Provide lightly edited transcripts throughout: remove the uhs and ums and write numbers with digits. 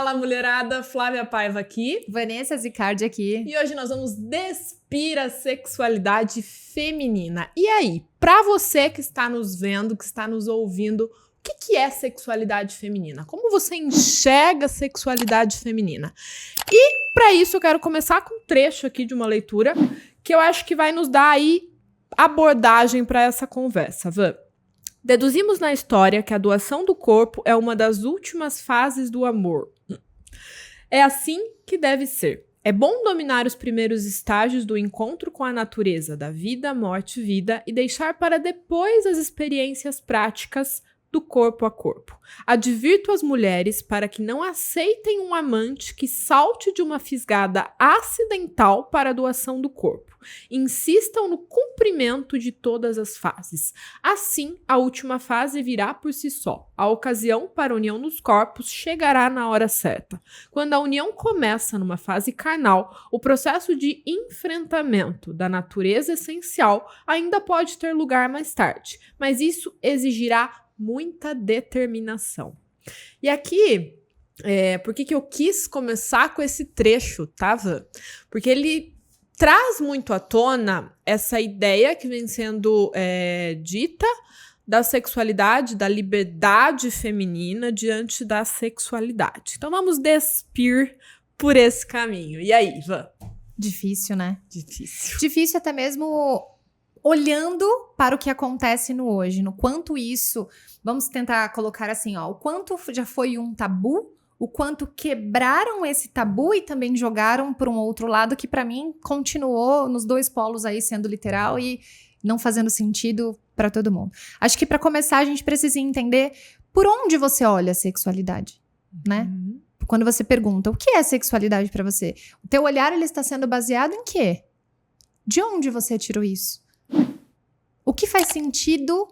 Fala, mulherada! Flávia Paiva aqui. Vanessa Zicardi aqui. E hoje nós vamos despir a sexualidade feminina. E aí, pra você que está nos vendo, que está nos ouvindo, o que é sexualidade feminina? Como você enxerga a sexualidade feminina? E pra isso eu quero começar com um trecho aqui de uma leitura que eu acho que vai nos dar aí abordagem para essa conversa. Deduzimos na história que a doação do corpo é uma das últimas fases do amor. É assim que deve ser. É bom dominar os primeiros estágios do encontro com a natureza, da vida, morte, vida, e deixar para depois as experiências práticas do corpo a corpo. Advirto as mulheres para que não aceitem um amante que salte de uma fisgada acidental para a doação do corpo. Insistam no cumprimento de todas as fases. Assim, a última fase virá por si só. A ocasião para a união dos corpos chegará na hora certa. Quando a união começa numa fase carnal, o processo de enfrentamento da natureza essencial ainda pode ter lugar mais tarde, mas isso exigirá muita determinação. E aqui, por que eu quis começar com esse trecho, tá, Van? Porque ele traz muito à tona essa ideia que vem sendo dita da sexualidade, da liberdade feminina diante da sexualidade. Então vamos despir por esse caminho. E aí, Van? Difícil, né? Difícil. Difícil até mesmo olhando para o que acontece no hoje, no quanto isso, vamos tentar colocar assim, ó, o quanto já foi um tabu, o quanto quebraram esse tabu e também jogaram para um outro lado que para mim continuou nos dois polos aí sendo literal e não fazendo sentido para todo mundo. Acho que para começar a gente precisa entender por onde você olha a sexualidade, né? Quando você pergunta, o que é sexualidade para você? O teu olhar ele está sendo baseado em quê? De onde você tirou isso? O que faz sentido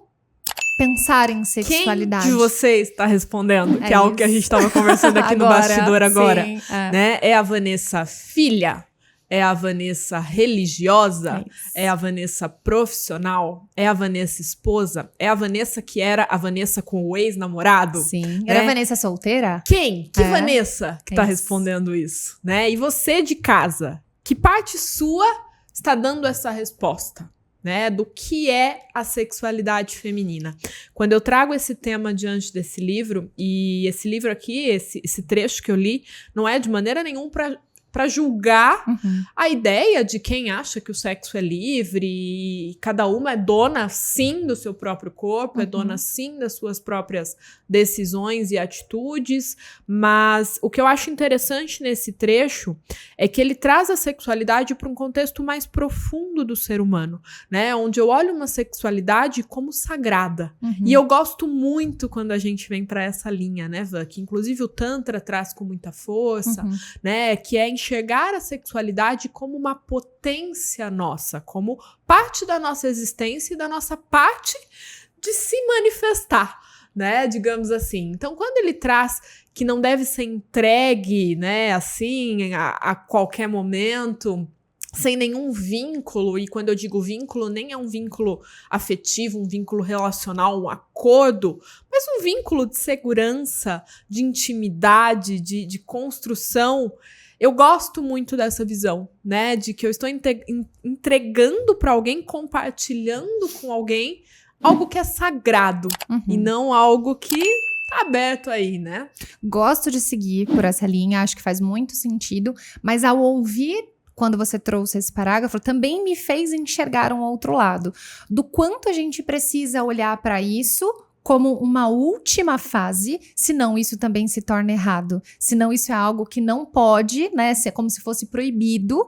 pensar em sexualidade? Quem de vocês está respondendo? Que é algo que a gente estava conversando aqui no bastidor agora. Sim, né? É a Vanessa filha? É a Vanessa religiosa? É a Vanessa profissional? É a Vanessa esposa? É a Vanessa que era a Vanessa com o ex-namorado? Sim. Era a Vanessa solteira? Quem? Que Vanessa que está respondendo isso? Né? E você de casa, que parte sua está dando essa resposta? Né, do que é a sexualidade feminina. Quando eu trago esse tema diante desse livro, e esse livro aqui, esse trecho que eu li, não é de maneira nenhuma para julgar a ideia de quem acha que o sexo é livre e cada uma é dona, sim, do seu próprio corpo, é dona, sim, das suas próprias decisões e atitudes, mas o que eu acho interessante nesse trecho é que ele traz a sexualidade para um contexto mais profundo do ser humano, né, onde eu olho uma sexualidade como sagrada, e eu gosto muito quando a gente vem para essa linha, né, Van, que inclusive o Tantra traz com muita força, né, que é enxergar a sexualidade como uma potência nossa, como parte da nossa existência e da nossa parte de se manifestar, né, digamos assim. Então, quando ele traz que não deve ser entregue, né, assim, a qualquer momento, sem nenhum vínculo, e quando eu digo vínculo, nem é um vínculo afetivo, um vínculo relacional, um acordo, mas um vínculo de segurança, de intimidade, de construção. Eu gosto muito dessa visão, né, de que eu estou entregando para alguém, compartilhando com alguém algo que é sagrado e não algo que tá aberto aí, né? Gosto de seguir por essa linha, acho que faz muito sentido, mas ao ouvir quando você trouxe esse parágrafo, também me fez enxergar um outro lado, do quanto a gente precisa olhar para isso como uma última fase, senão isso também se torna errado, senão isso é algo que não pode, né, ser como se fosse proibido,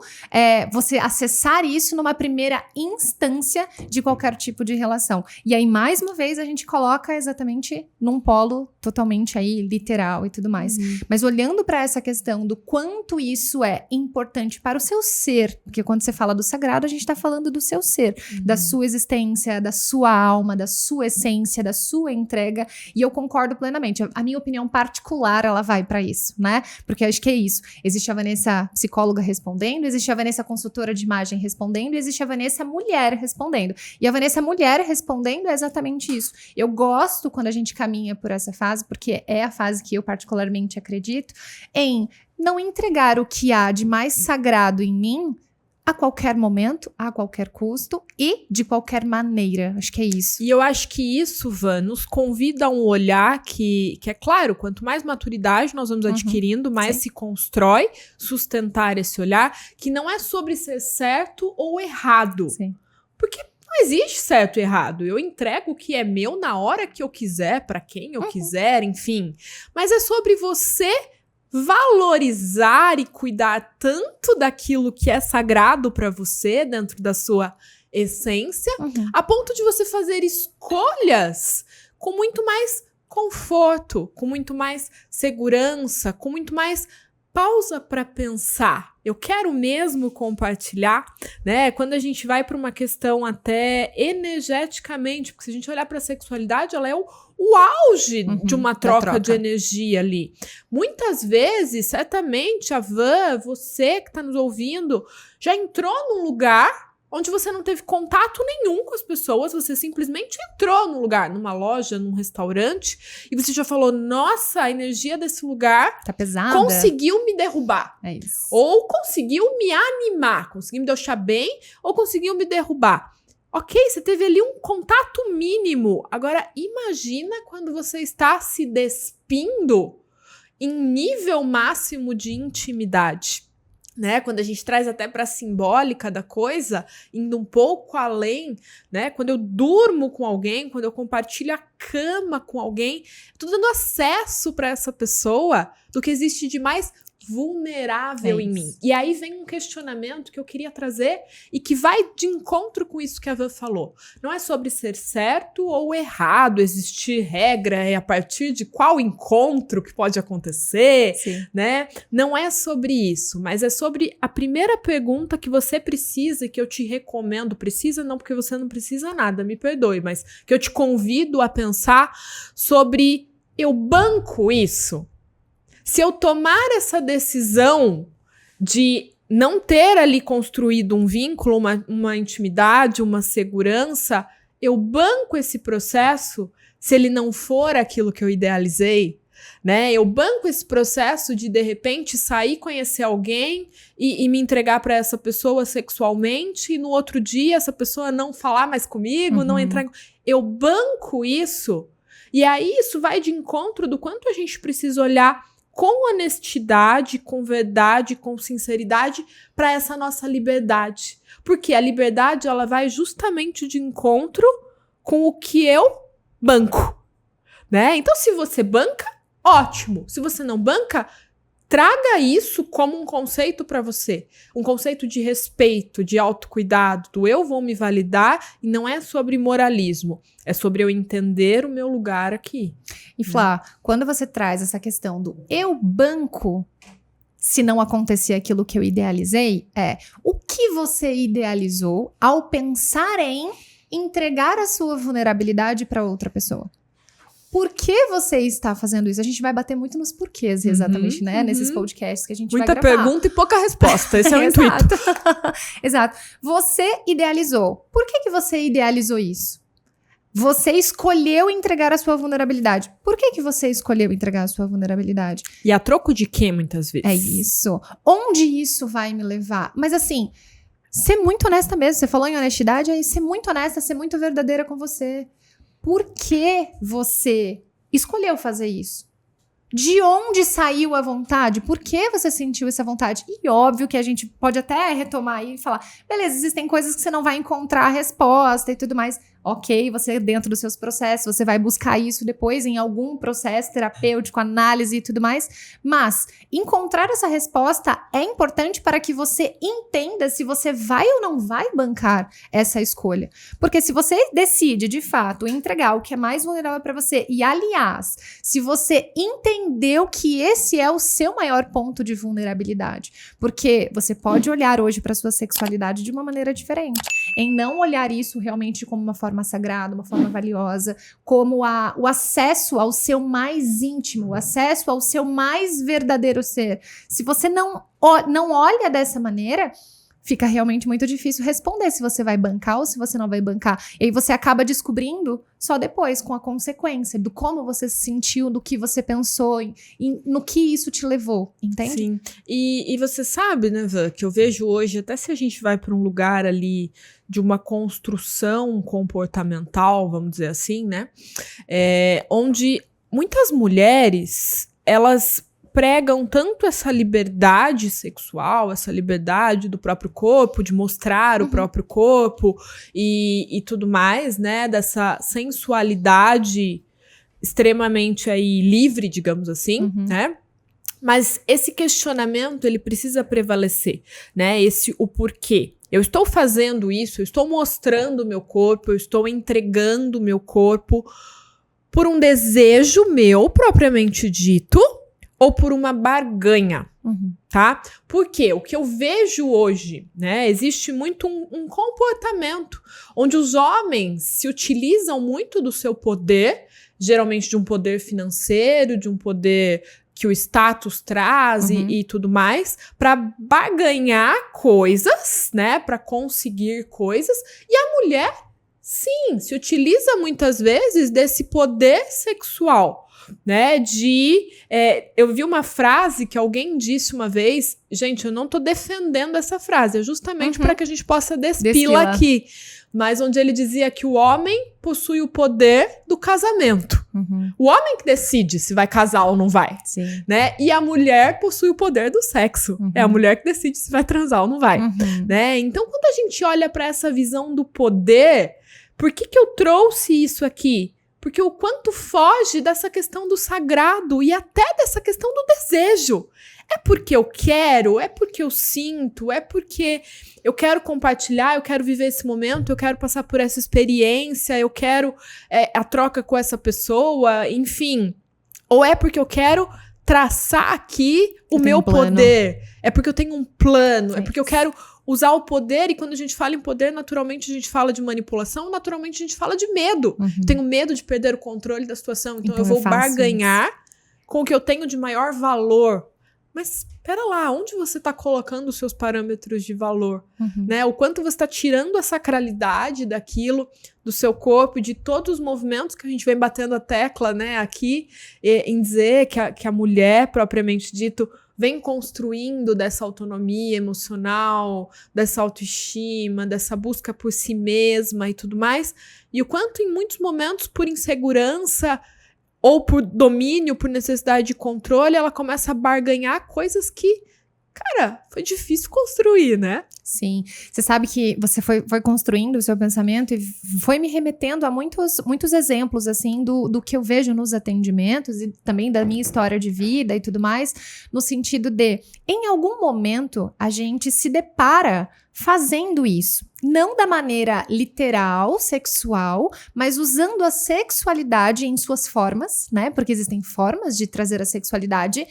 você acessar isso numa primeira instância de qualquer tipo de relação. E aí, mais uma vez, a gente coloca exatamente num polo totalmente aí literal e tudo mais. Mas olhando para essa questão do quanto isso é importante para o seu ser, porque quando você fala do sagrado, a gente está falando do seu ser, da sua existência, da sua alma, da sua essência, da sua sua entrega, e eu concordo plenamente. A minha opinião particular, ela vai pra isso, né? Porque eu acho que é isso. Existe a Vanessa psicóloga respondendo, existe a Vanessa consultora de imagem respondendo, e existe a Vanessa mulher respondendo. E a Vanessa mulher respondendo é exatamente isso. Eu gosto quando a gente caminha por essa fase, porque é a fase que eu particularmente acredito, em não entregar o que há de mais sagrado em mim a qualquer momento, a qualquer custo e de qualquer maneira. Acho que é isso. E eu acho que isso, Van, nos convida a um olhar que é claro, quanto mais maturidade nós vamos adquirindo, mais se constrói sustentar esse olhar, que não é sobre ser certo ou errado. Sim. Porque não existe certo e errado. Eu entrego o que é meu na hora que eu quiser, para quem eu quiser, enfim. Mas é sobre você valorizar e cuidar tanto daquilo que é sagrado para você, dentro da sua essência, a ponto de você fazer escolhas com muito mais conforto, com muito mais segurança, com muito mais pausa para pensar. Eu quero mesmo compartilhar, né? Quando a gente vai para uma questão até energeticamente, porque se a gente olhar para a sexualidade, ela é o auge de uma troca de energia ali. Muitas vezes, certamente, a Van, você que está nos ouvindo, já entrou num lugar onde você não teve contato nenhum com as pessoas, você simplesmente entrou num lugar, numa loja, num restaurante, e você já falou, nossa, a energia desse lugar tá pesada, conseguiu me derrubar. É isso. Ou conseguiu me animar, conseguiu me deixar bem, ou conseguiu me derrubar. Ok, você teve ali um contato mínimo. Agora, imagina quando você está se despindo em nível máximo de intimidade. Né, quando a gente traz até para a simbólica da coisa, indo um pouco além, né, quando eu durmo com alguém, quando eu compartilho a cama com alguém, eu tô dando acesso para essa pessoa do que existe de mais vulnerável em mim. E aí vem um questionamento que eu queria trazer e que vai de encontro com isso que a Van falou. Não é sobre ser certo ou errado, existir regra e a partir de qual encontro que pode acontecer, né? Não é sobre isso, mas é sobre a primeira pergunta que você precisa e que eu te recomendo, precisa não porque você não precisa nada, me perdoe, mas que eu te convido a pensar sobre eu banco isso? Se eu tomar essa decisão de não ter ali construído um vínculo, uma intimidade, uma segurança, eu banco esse processo se ele não for aquilo que eu idealizei, né? Eu banco esse processo de repente, sair, conhecer alguém e me entregar para essa pessoa sexualmente e no outro dia essa pessoa não falar mais comigo, não entrar... Eu banco isso e aí isso vai de encontro do quanto a gente precisa olhar com honestidade, com verdade, com sinceridade para essa nossa liberdade. Porque a liberdade, ela vai justamente de encontro com o que eu banco, né? Então, se você banca, ótimo. Se você não banca, traga isso como um conceito para você. Um conceito de respeito, de autocuidado, do eu vou me validar, e não é sobre moralismo. É sobre eu entender o meu lugar aqui. E Flá, quando você traz essa questão do eu banco, se não acontecer aquilo que eu idealizei, o que você idealizou ao pensar em entregar a sua vulnerabilidade para outra pessoa? Por que você está fazendo isso? A gente vai bater muito nos porquês, exatamente, né? Nesses podcasts que a gente vai gravar. Muita pergunta e pouca resposta. Esse é o intuito. Exato. Você idealizou. Por que você idealizou isso? Você escolheu entregar a sua vulnerabilidade. Por que você escolheu entregar a sua vulnerabilidade? E a troco de quê, muitas vezes? É isso. Onde isso vai me levar? Mas assim, ser muito honesta mesmo. Você falou em honestidade, é ser muito honesta, ser muito verdadeira com você. Por que você escolheu fazer isso? De onde saiu a vontade? Por que você sentiu essa vontade? E óbvio que a gente pode até retomar aí e falar, beleza, existem coisas que você não vai encontrar a resposta e tudo mais. Ok, você dentro dos seus processos, você vai buscar isso depois em algum processo terapêutico, análise e tudo mais. Mas encontrar essa resposta é importante para que você entenda se você vai ou não vai bancar essa escolha. Porque se você decide, de fato, entregar o que é mais vulnerável para você, e aliás, se você entendeu que esse é o seu maior ponto de vulnerabilidade, porque você pode olhar hoje para sua sexualidade de uma maneira diferente, em não olhar isso realmente como uma forma forma sagrada, uma forma valiosa, como o acesso ao seu mais íntimo, o acesso ao seu mais verdadeiro ser. Se você não olha dessa maneira, fica realmente muito difícil responder se você vai bancar ou se você não vai bancar. E aí você acaba descobrindo só depois, com a consequência do como você se sentiu, do que você pensou, no que isso te levou, entende? Sim. E você sabe, né, Van, que eu vejo hoje, até se a gente vai para um lugar ali de uma construção comportamental, vamos dizer assim, né, onde muitas mulheres, elas pregam tanto essa liberdade sexual, essa liberdade do próprio corpo, de mostrar o próprio corpo e tudo mais, né? Dessa sensualidade extremamente aí livre, digamos assim, né? Mas esse questionamento, ele precisa prevalecer, né? O porquê. Eu estou fazendo isso, eu estou mostrando o meu corpo, eu estou entregando o meu corpo por um desejo meu, propriamente dito, ou por uma barganha, tá? Porque o que eu vejo hoje, né, existe muito um comportamento onde os homens se utilizam muito do seu poder, geralmente de um poder financeiro, de um poder que o status traz e tudo mais, para barganhar coisas, né, para conseguir coisas, e a mulher, sim, se utiliza muitas vezes desse poder sexual, né, eu vi uma frase que alguém disse uma vez, gente, eu não tô defendendo essa frase, é justamente para que a gente possa despila aqui, mas onde ele dizia que o homem possui o poder do casamento. O homem que decide se vai casar ou não vai, né, e a mulher possui o poder do sexo, é a mulher que decide se vai transar ou não vai, né, então quando a gente olha para essa visão do poder, por que eu trouxe isso aqui? Porque o quanto foge dessa questão do sagrado e até dessa questão do desejo. É porque eu quero, é porque eu sinto, é porque eu quero compartilhar, eu quero viver esse momento, eu quero passar por essa experiência, eu quero a troca com essa pessoa, enfim. Ou é porque eu quero traçar aqui o meu poder. É porque eu tenho um plano, é porque eu quero usar o poder, e quando a gente fala em poder, naturalmente a gente fala de manipulação, naturalmente a gente fala de medo. Eu tenho medo de perder o controle da situação, então eu vou barganhar com o que eu tenho de maior valor. Mas, pera lá, onde você está colocando os seus parâmetros de valor? Né? O quanto você está tirando a sacralidade daquilo, do seu corpo, de todos os movimentos que a gente vem batendo a tecla, né, aqui, em dizer que a mulher, propriamente dito, vem construindo dessa autonomia emocional, dessa autoestima, dessa busca por si mesma e tudo mais. E o quanto em muitos momentos, por insegurança ou por domínio, por necessidade de controle, ela começa a barganhar coisas que, cara, foi difícil construir, né? Sim. Você sabe que você foi construindo o seu pensamento e foi me remetendo a muitos exemplos, assim, do que eu vejo nos atendimentos e também da minha história de vida e tudo mais, no sentido de, em algum momento, a gente se depara fazendo isso. Não da maneira literal, sexual, mas usando a sexualidade em suas formas, né? Porque existem formas de trazer a sexualidade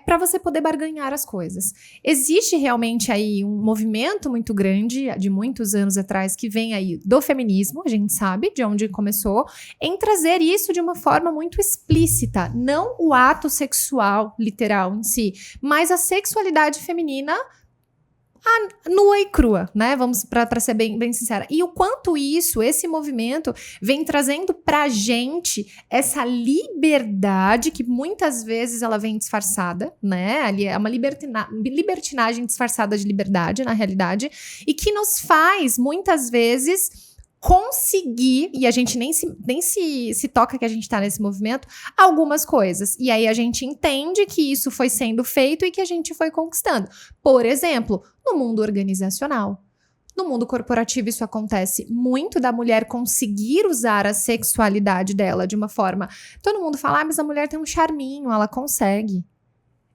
para você poder barganhar as coisas. Existe realmente aí um movimento muito grande, de muitos anos atrás, que vem aí do feminismo, a gente sabe de onde começou, em trazer isso de uma forma muito explícita. Não o ato sexual literal em si, mas a sexualidade feminina nua e crua, né? Vamos para ser bem sincera. E o quanto esse movimento vem trazendo pra gente essa liberdade que muitas vezes ela vem disfarçada, né? Ali é uma libertinagem disfarçada de liberdade, na realidade, e que nos faz, muitas vezes, conseguir, e a gente nem se toca que a gente tá nesse movimento, algumas coisas. E aí a gente entende que isso foi sendo feito e que a gente foi conquistando. Por exemplo, no mundo organizacional. No mundo corporativo isso acontece muito, da mulher conseguir usar a sexualidade dela de uma forma... Todo mundo fala, mas a mulher tem um charminho, ela consegue.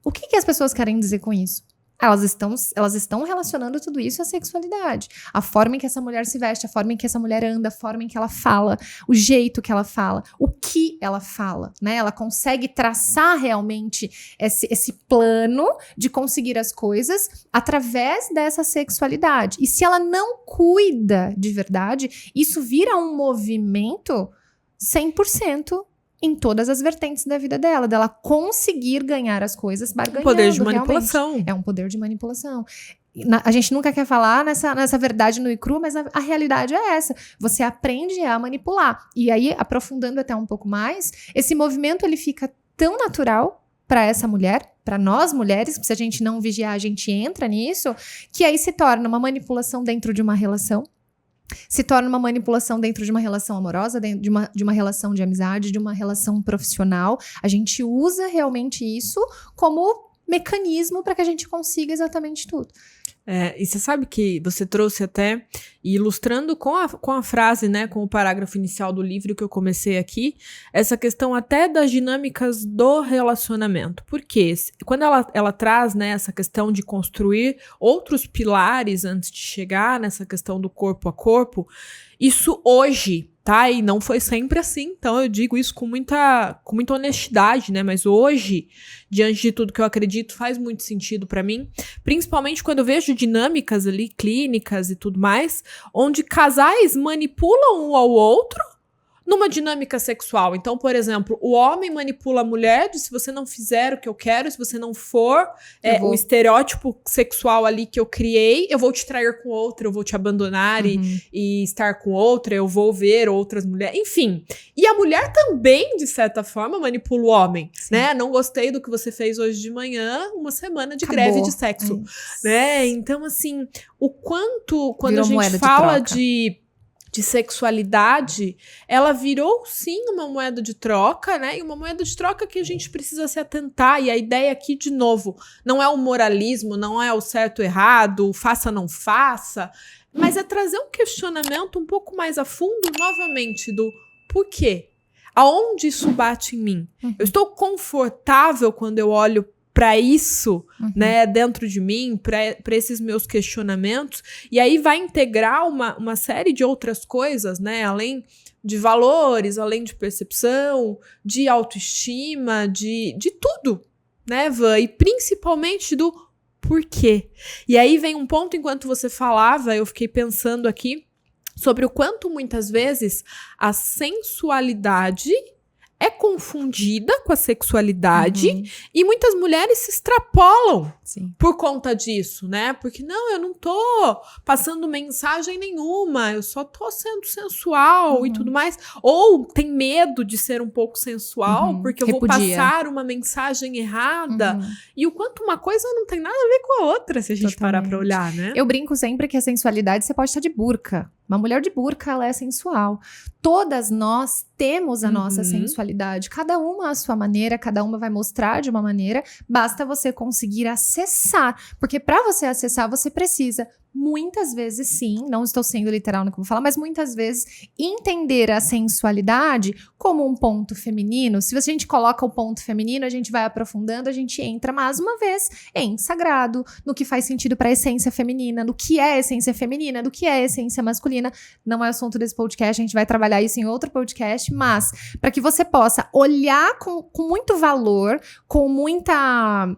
O que as pessoas querem dizer com isso? Elas estão relacionando tudo isso à sexualidade. A forma em que essa mulher se veste, a forma em que essa mulher anda, a forma em que ela fala, o jeito que ela fala, o que ela fala, né? Ela consegue traçar realmente esse plano de conseguir as coisas através dessa sexualidade. E se ela não cuida de verdade, isso vira um movimento 100% em todas as vertentes da vida dela conseguir ganhar as coisas barganhando. Poder de manipulação. Realmente. É um poder de manipulação. A gente nunca quer falar nessa verdade nua e crua, mas a realidade é essa. Você aprende a manipular. E aí, aprofundando até um pouco mais, esse movimento ele fica tão natural para essa mulher, para nós mulheres, que se a gente não vigiar, a gente entra nisso, que aí se torna uma manipulação dentro de uma relação. Se torna uma manipulação dentro de uma relação amorosa, dentro de uma relação de amizade, de uma relação profissional. A gente usa realmente isso como mecanismo para que a gente consiga exatamente tudo. E você sabe que você trouxe até, ilustrando com a frase, né, com o parágrafo inicial do livro que eu comecei aqui, essa questão até das dinâmicas do relacionamento. Porque quando ela traz, né, essa questão de construir outros pilares antes de chegar nessa questão do corpo a corpo, isso hoje, tá? E não foi sempre assim, então eu digo isso com muita honestidade, né? Mas hoje, diante de tudo que eu acredito, faz muito sentido pra mim, principalmente quando eu vejo dinâmicas ali, clínicas e tudo mais, onde casais manipulam um ao outro numa dinâmica sexual. Então, por exemplo, o homem manipula a mulher de se você não fizer o que eu quero, se você não for o estereótipo sexual ali que eu criei, eu vou te trair com outra, eu vou te abandonar e estar com outra, eu vou ver outras mulheres, enfim. E a mulher também, de certa forma, manipula o homem, né? Não gostei do que você fez hoje de manhã, uma semana de greve de sexo, né? Então, assim, o quanto, quando Virou a gente fala de sexualidade, ela virou sim uma moeda de troca, né? E uma moeda de troca que a gente precisa se atentar. E a ideia aqui, de novo, não é o moralismo, não é o certo ou errado, faça não faça, mas é trazer um questionamento um pouco mais a fundo, novamente, do porquê. Aonde isso bate em mim? Eu estou confortável quando eu olho para isso, né, dentro de mim, para esses meus questionamentos, e aí vai integrar uma série de outras coisas, né, além de valores, além de percepção, de autoestima, de tudo, né, Van, e principalmente do porquê. E aí vem um ponto, enquanto você falava, eu fiquei pensando aqui, sobre o quanto muitas vezes a sensualidade é confundida com a sexualidade e muitas mulheres se extrapolam por conta disso, né? Porque não, eu não tô passando mensagem nenhuma, eu só tô sendo sensual e tudo mais. Ou tem medo de ser um pouco sensual porque eu vou passar uma mensagem errada. E o quanto uma coisa não tem nada a ver com a outra, se a gente parar pra olhar, né? Eu brinco sempre que a sensualidade você pode estar de burca. Uma mulher de burca, ela é sensual. Todas nós temos a nossa sensualidade. Cada uma à sua maneira, cada uma vai mostrar de uma maneira. Basta você conseguir acessar. Porque para você acessar, você precisa, muitas vezes sim, não estou sendo literal no que eu vou falar, mas muitas vezes entender a sensualidade como um ponto feminino. Se a gente coloca o ponto feminino, a gente vai aprofundando, a gente entra mais uma vez em sagrado, no que faz sentido para a essência feminina, no que é a essência feminina, do que é a essência masculina. Não é assunto desse podcast, a gente vai trabalhar isso em outro podcast, mas para que você possa olhar com muito valor, com muita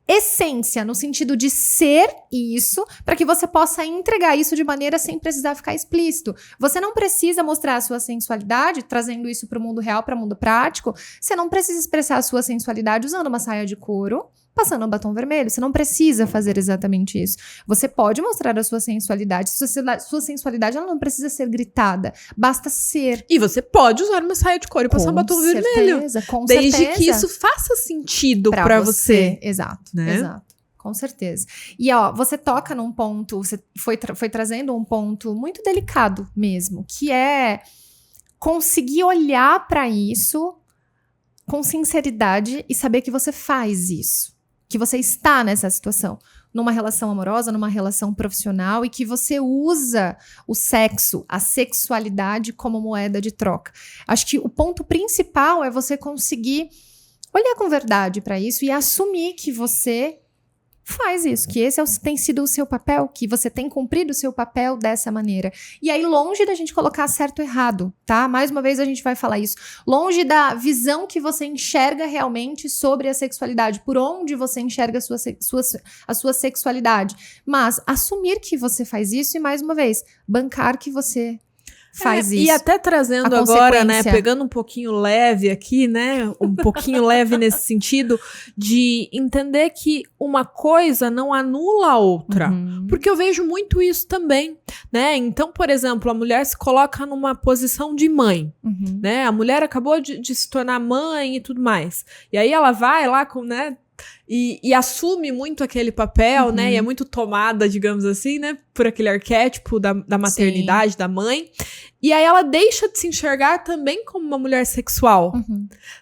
essência, no sentido de ser isso, para que você possa entregar isso de maneira sem precisar ficar explícito. Você não precisa mostrar a sua sensualidade, trazendo isso para o mundo real, para o mundo prático. Você não precisa expressar a sua sensualidade usando uma saia de couro, passando um batom vermelho. Você não precisa fazer exatamente isso. Você pode mostrar a sua sensualidade. Sua sensualidade ela não precisa ser gritada. Basta ser. E você pode usar uma saia de couro e passar um batom vermelho. Com desde certeza. que isso faça sentido pra você. Exato, né? Exato. Com certeza. E ó, você toca num ponto, você foi trazendo um ponto muito delicado mesmo, que é conseguir olhar pra isso com sinceridade e saber que você faz isso. Que você está nessa situação, numa relação amorosa, numa relação profissional e que você usa o sexo, a sexualidade como moeda de troca. Acho que o ponto principal é você conseguir olhar com verdade para isso e assumir que você faz isso, que esse tem sido o seu papel, que você tem cumprido o seu papel dessa maneira. E aí, longe da gente colocar certo ou errado, tá? Mais uma vez a gente vai falar isso. Longe da visão que você enxerga realmente sobre a sexualidade, por onde você enxerga a sua sexualidade. Mas assumir que você faz isso e, mais uma vez, bancar que você faz isso. E até trazendo agora, né, pegando um pouquinho leve aqui, né, um pouquinho leve nesse sentido, de entender que uma coisa não anula a outra. Porque eu vejo muito isso também, né? Então, por exemplo, a mulher se coloca numa posição de mãe, né? A mulher acabou de se tornar mãe e tudo mais. E aí ela vai lá com, né, e assume muito aquele papel, né? E é muito tomada, digamos assim, né? Por aquele arquétipo da maternidade, da mãe. E aí ela deixa de se enxergar também como uma mulher sexual,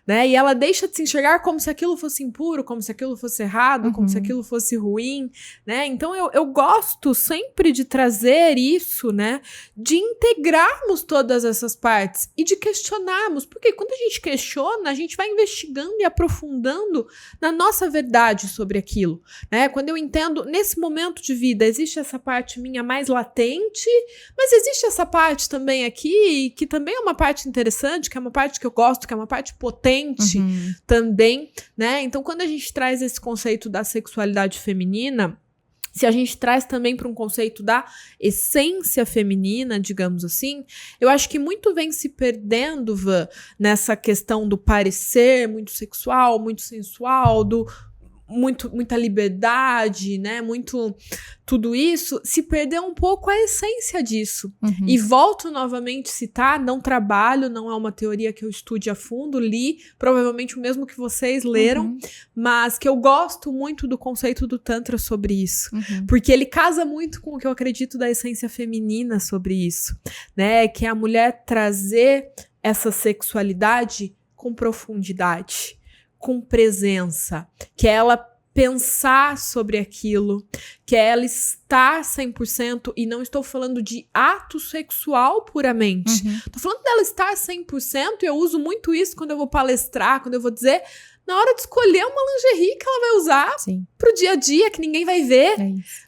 né? E ela deixa de se enxergar como se aquilo fosse impuro, como se aquilo fosse errado, como se aquilo fosse ruim, né? Então eu gosto sempre de trazer isso, né? De integrarmos todas essas partes e de questionarmos, porque quando a gente questiona, a gente vai investigando e aprofundando na nossa verdade sobre aquilo, né? Quando eu entendo, nesse momento de vida, existe essa parte minha mais latente, mas existe essa parte também aqui, que também é uma parte interessante, que é uma parte que eu gosto, que é uma parte potente também, né? Então, quando a gente traz esse conceito da sexualidade feminina, se a gente traz também para um conceito da essência feminina, digamos assim, eu acho que muito vem se perdendo, Van, nessa questão do parecer muito sexual, muito sensual, muita liberdade, né? Muito tudo isso, se perdeu um pouco a essência disso. E volto novamente a citar, não trabalho, não é uma teoria que eu estude a fundo, li provavelmente o mesmo que vocês leram, mas que eu gosto muito do conceito do Tantra sobre isso, porque ele casa muito com o que eu acredito da essência feminina sobre isso, né? Que é a mulher trazer essa sexualidade com profundidade, com presença, que é ela pensar sobre aquilo, que é ela estar 100%, e não estou falando de ato sexual puramente, estou falando dela estar 100%, e eu uso muito isso quando eu vou palestrar, quando eu vou dizer, na hora de escolher uma lingerie que ela vai usar pro dia a dia, que ninguém vai ver,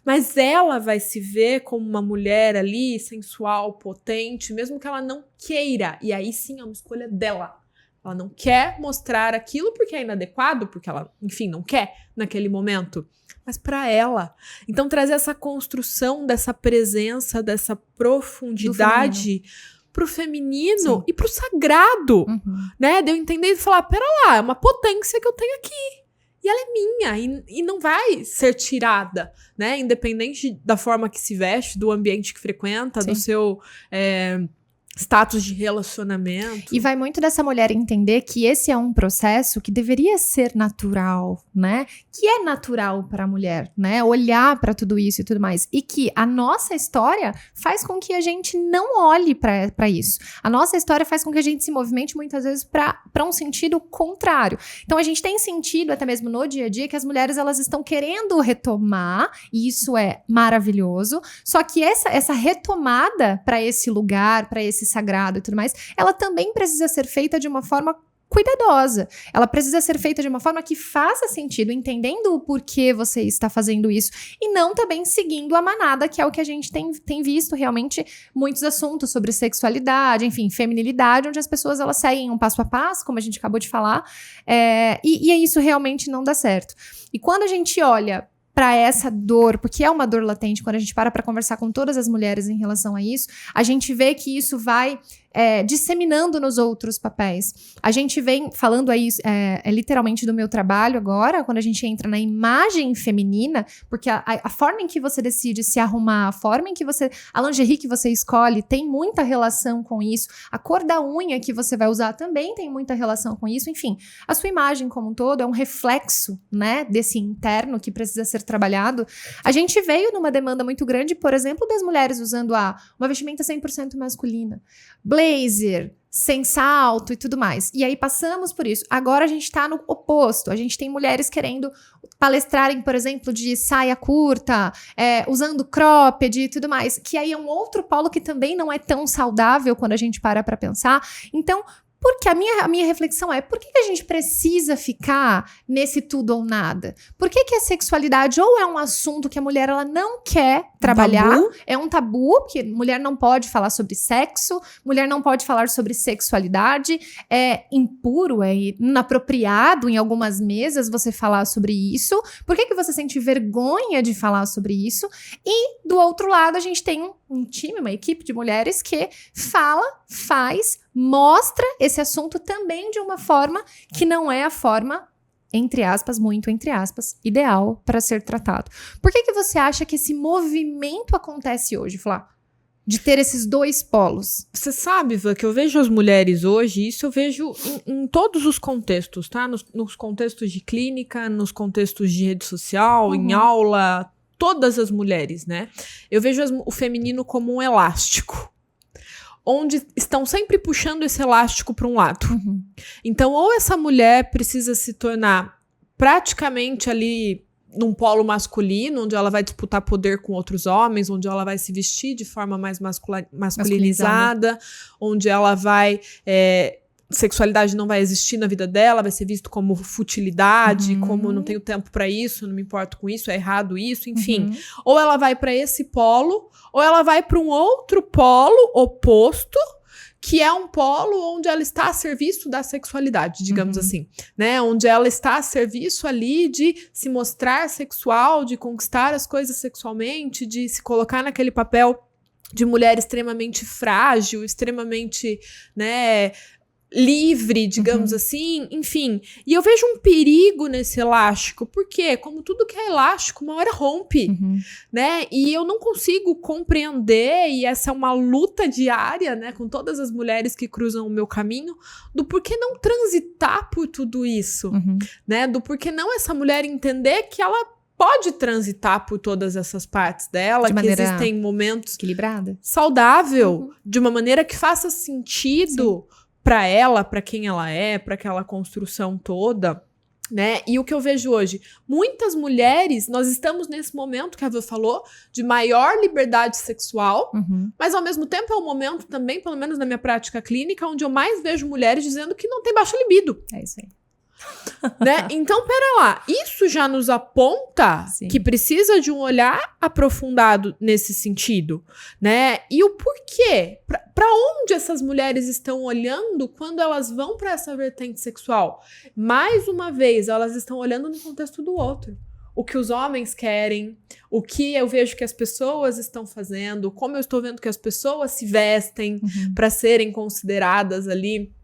mas ela vai se ver como uma mulher ali, sensual, potente, mesmo que ela não queira, e aí sim é uma escolha dela. Ela não quer mostrar aquilo porque é inadequado, porque ela, enfim, não quer naquele momento. Mas para ela. Então, trazer essa construção dessa presença, dessa profundidade pro feminino e pro sagrado, né? De eu entender e falar, pera lá, é uma potência que eu tenho aqui. E ela é minha, e não vai ser tirada, né? Independente da forma que se veste, do ambiente que frequenta, do seu... status de relacionamento. E vai muito dessa mulher entender que esse é um processo que deveria ser natural, né? Que é natural para a mulher, né? Olhar para tudo isso e tudo mais. E que a nossa história faz com que a gente não olhe para isso. A nossa história faz com que a gente se movimente muitas vezes para um sentido contrário. Então a gente tem sentido, até mesmo no dia a dia, que as mulheres elas estão querendo retomar, e isso é maravilhoso. Só que essa retomada para esse lugar, para esse sagrado e tudo mais, ela também precisa ser feita de uma forma cuidadosa. Ela precisa ser feita de uma forma que faça sentido, entendendo o porquê você está fazendo isso, e não também seguindo a manada, que é o que a gente tem visto realmente, muitos assuntos sobre sexualidade, enfim, feminilidade, onde as pessoas elas seguem um passo a passo, como a gente acabou de falar, e isso realmente não dá certo. E quando a gente olha para essa dor, porque é uma dor latente, quando a gente para conversar com todas as mulheres em relação a isso, a gente vê que isso vai disseminando nos outros papéis. A gente vem falando aí, literalmente do meu trabalho agora, quando a gente entra na imagem feminina, porque a forma em que você decide se arrumar, a forma em que a lingerie que você escolhe tem muita relação com isso, a cor da unha que você vai usar também tem muita relação com isso, enfim, a sua imagem como um todo é um reflexo, né, desse interno que precisa ser trabalhado. A gente veio numa demanda muito grande, por exemplo, das mulheres usando uma vestimenta 100% masculina, blazer, sem salto e tudo mais. E aí passamos por isso. Agora a gente tá no oposto. A gente tem mulheres querendo palestrarem, por exemplo, de saia curta, usando cropped e tudo mais. Que aí é um outro polo que também não é tão saudável quando a gente para pra pensar. Então, Porque a minha reflexão é, por que a gente precisa ficar nesse tudo ou nada? Por que a sexualidade ou é um assunto que a mulher ela não quer trabalhar, é um tabu, porque mulher não pode falar sobre sexo, mulher não pode falar sobre sexualidade, é impuro, é inapropriado em algumas mesas você falar sobre isso. Por que você sente vergonha de falar sobre isso? E do outro lado a gente tem um time, uma equipe de mulheres que fala, faz, mostra esse assunto também de uma forma que não é a forma, entre aspas, muito entre aspas, ideal para ser tratado. Por que você acha que esse movimento acontece hoje, Flá? De ter esses dois polos. Você sabe, Vã, que eu vejo as mulheres hoje, isso eu vejo em todos os contextos, tá? Nos contextos de clínica, nos contextos de rede social, em aula, todas as mulheres, né? Eu vejo o feminino como um elástico, onde estão sempre puxando esse elástico para um lado. Então, ou essa mulher precisa se tornar praticamente ali num polo masculino, onde ela vai disputar poder com outros homens, onde ela vai se vestir de forma mais masculinizada, onde ela vai... sexualidade não vai existir na vida dela, vai ser visto como futilidade, como não tenho tempo pra isso, não me importo com isso, é errado isso, enfim. Ou ela vai pra esse polo, ou ela vai pra um outro polo oposto, que é um polo onde ela está a serviço da sexualidade, digamos assim, né? Onde ela está a serviço ali de se mostrar sexual, de conquistar as coisas sexualmente, de se colocar naquele papel de mulher extremamente frágil, extremamente, né, livre, digamos assim, enfim. E eu vejo um perigo nesse elástico, porque, como tudo que é elástico, uma hora rompe, né? E eu não consigo compreender, e essa é uma luta diária, né, com todas as mulheres que cruzam o meu caminho, do porquê não transitar por tudo isso, né? Do porquê não essa mulher entender que ela pode transitar por todas essas partes dela, que existem momentos equilibrada, saudável, de uma maneira que faça sentido para ela, para quem ela é, para aquela construção toda, né? E o que eu vejo hoje, muitas mulheres, nós estamos nesse momento que a Vã falou, de maior liberdade sexual, mas ao mesmo tempo é um momento também, pelo menos na minha prática clínica, onde eu mais vejo mulheres dizendo que não tem baixa libido. É isso aí. Né? Então, pera lá, isso já nos aponta que precisa de um olhar aprofundado nesse sentido, né? E o porquê? Para onde essas mulheres estão olhando quando elas vão para essa vertente sexual? Mais uma vez, elas estão olhando no contexto do outro. O que os homens querem, o que eu vejo que as pessoas estão fazendo, como eu estou vendo que as pessoas se vestem para serem consideradas ali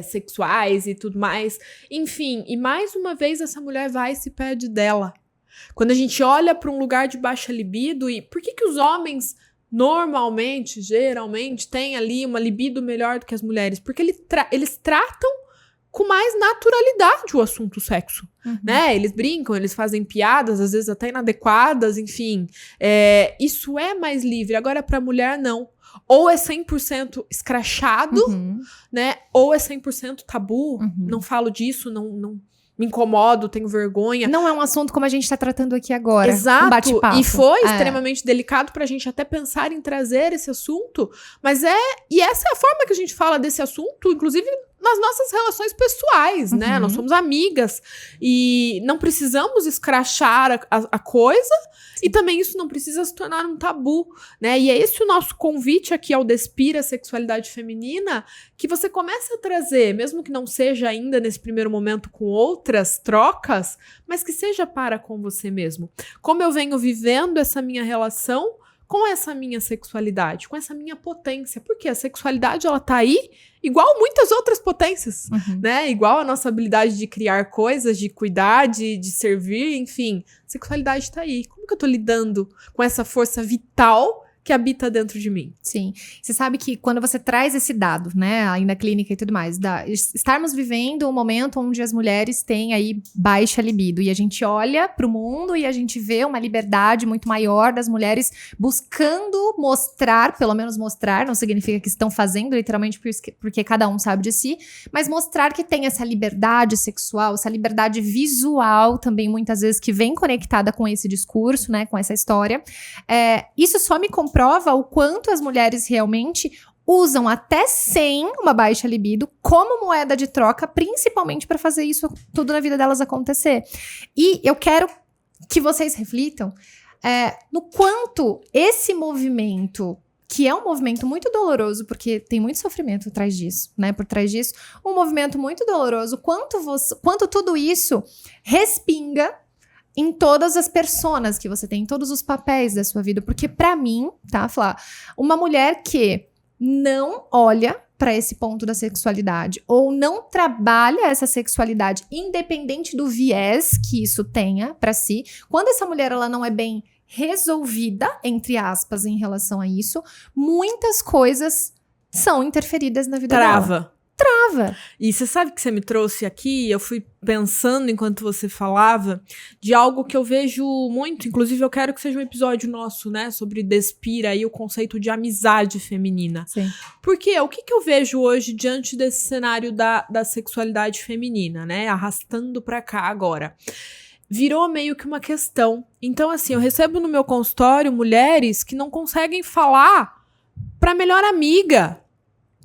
sexuais e tudo mais. Enfim, e mais uma vez essa mulher vai e se perde dela. Quando a gente olha para um lugar de baixa libido, e por que os homens normalmente, geralmente, têm ali uma libido melhor do que as mulheres? Porque eles tratam com mais naturalidade o assunto sexo, né? Eles brincam, eles fazem piadas, às vezes até inadequadas, enfim. Isso é mais livre. Agora, para a mulher, não. Ou é 100% escrachado, né? Ou é 100% tabu. Não falo disso, não me incomodo, tenho vergonha. Não é um assunto como a gente tá tratando aqui agora. Exato. Um bate-papo. E foi extremamente delicado pra gente até pensar em trazer esse assunto. E essa é a forma que a gente fala desse assunto, inclusive nas nossas relações pessoais, né? Nós somos amigas e não precisamos escrachar a coisa. E também isso não precisa se tornar um tabu, né? E é esse o nosso convite aqui ao Despira Sexualidade Feminina, que você comece a trazer, mesmo que não seja ainda nesse primeiro momento com outras trocas, mas que seja para com você mesmo. Como eu venho vivendo essa minha relação com essa minha sexualidade, com essa minha potência. Porque a sexualidade, ela tá aí igual muitas outras potências, né? Igual a nossa habilidade de criar coisas, de cuidar, de servir, enfim. A sexualidade tá aí. Como que eu tô lidando com essa força vital que habita dentro de mim? Sim. Você sabe que quando você traz esse dado, né, aí na clínica e tudo mais, estarmos vivendo um momento onde as mulheres têm aí baixa libido, e a gente olha pro mundo e a gente vê uma liberdade muito maior das mulheres buscando mostrar, pelo menos mostrar, não significa que estão fazendo literalmente porque cada um sabe de si, mas mostrar que tem essa liberdade sexual, essa liberdade visual também, muitas vezes, que vem conectada com esse discurso, né, com essa história. Isso só me comprova o quanto as mulheres realmente usam até 100, uma baixa libido, como moeda de troca, principalmente para fazer isso tudo na vida delas acontecer. E eu quero que vocês reflitam no quanto esse movimento, que é um movimento muito doloroso, porque tem muito sofrimento atrás disso, né? Por trás disso, um movimento muito doloroso, quanto tudo isso respinga em todas as personas que você tem, em todos os papéis da sua vida. Porque pra mim, tá, Flá, uma mulher que não olha para esse ponto da sexualidade ou não trabalha essa sexualidade, independente do viés que isso tenha para si, quando essa mulher ela não é bem resolvida, entre aspas, em relação a isso, muitas coisas são interferidas na vida dela. Trava. E você sabe que você me trouxe aqui, eu fui pensando enquanto você falava, de algo que eu vejo muito, inclusive eu quero que seja um episódio nosso, né, sobre Despira aí o conceito de amizade feminina. Sim. Porque o que eu vejo hoje diante desse cenário da sexualidade feminina, né, arrastando pra cá agora? Virou meio que uma questão. Então, assim, eu recebo no meu consultório mulheres que não conseguem falar pra melhor amiga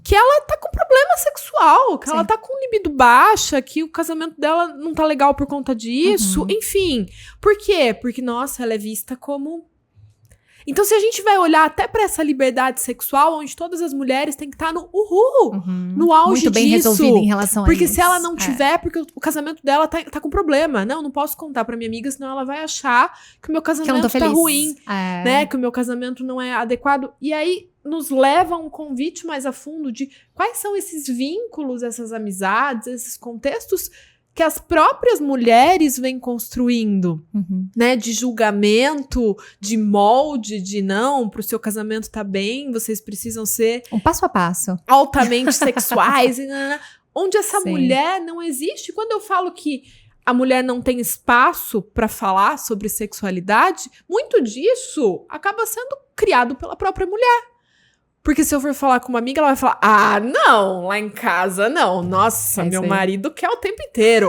que ela tá com problema sexual, que ela tá com libido baixa, que o casamento dela não tá legal por conta disso, enfim. Por quê? Porque, nossa, ela é vista como... Então, se a gente vai olhar até pra essa liberdade sexual, onde todas as mulheres têm que estar no no auge muito bem disso. resolvida em relação a isso. Porque se ela não tiver, porque o casamento dela tá com problema. Não posso contar pra minha amiga, senão ela vai achar que o meu casamento tá ruim, né? Que o meu casamento não é adequado. E aí, nos leva a um convite mais a fundo de quais são esses vínculos, essas amizades, esses contextos que as próprias mulheres vêm construindo, né? De julgamento, de molde, de não, pro seu casamento tá bem, vocês precisam ser... um passo a passo. Altamente sexuais, onde essa mulher não existe. Quando eu falo que a mulher não tem espaço para falar sobre sexualidade, muito disso acaba sendo criado pela própria mulher. Porque se eu for falar com uma amiga, ela vai falar, ah, não, lá em casa não. Nossa, meu marido quer o tempo inteiro.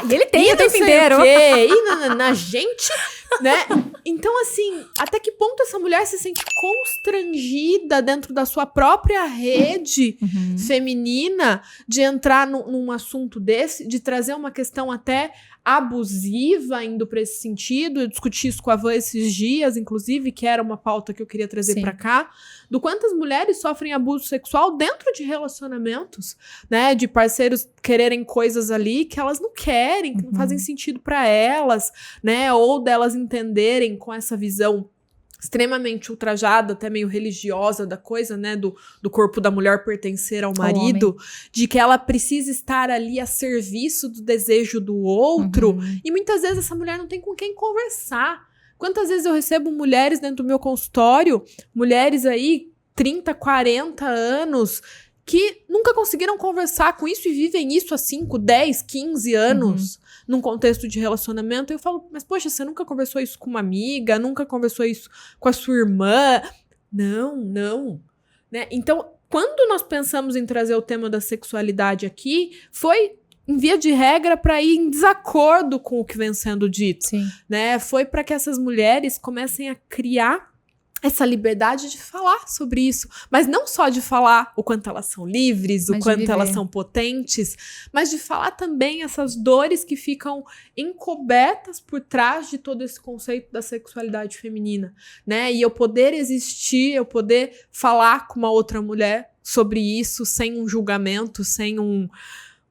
E ele tem o tempo inteiro. E na gente, né? Então, assim, até que ponto essa mulher se sente constrangida dentro da sua própria rede feminina de entrar num assunto desse, de trazer uma questão até abusiva indo para esse sentido. Eu discuti isso com a Van esses dias, inclusive, que era uma pauta que eu queria trazer para cá, do quantas mulheres sofrem abuso sexual dentro de relacionamentos, né, de parceiros quererem coisas ali que elas não querem, que não fazem sentido para elas, né, ou delas entenderem com essa visão extremamente ultrajada, até meio religiosa da coisa, né, do corpo da mulher pertencer ao marido, de que ela precisa estar ali a serviço do desejo do outro, e muitas vezes essa mulher não tem com quem conversar. Quantas vezes eu recebo mulheres dentro do meu consultório, mulheres aí, 30, 40 anos, que nunca conseguiram conversar com isso e vivem isso há 5, 10, 15 anos num contexto de relacionamento. Eu falo, mas poxa, você nunca conversou isso com uma amiga? Nunca conversou isso com a sua irmã? Não. Né? Então, quando nós pensamos em trazer o tema da sexualidade aqui, foi em via de regra para ir em desacordo com o que vem sendo dito. Né? Foi para que essas mulheres comecem a criar essa liberdade de falar sobre isso, mas não só de falar o quanto elas são livres, o quanto elas são potentes, mas de falar também essas dores que ficam encobertas por trás de todo esse conceito da sexualidade feminina, né? E eu poder existir, eu poder falar com uma outra mulher sobre isso sem um julgamento, sem um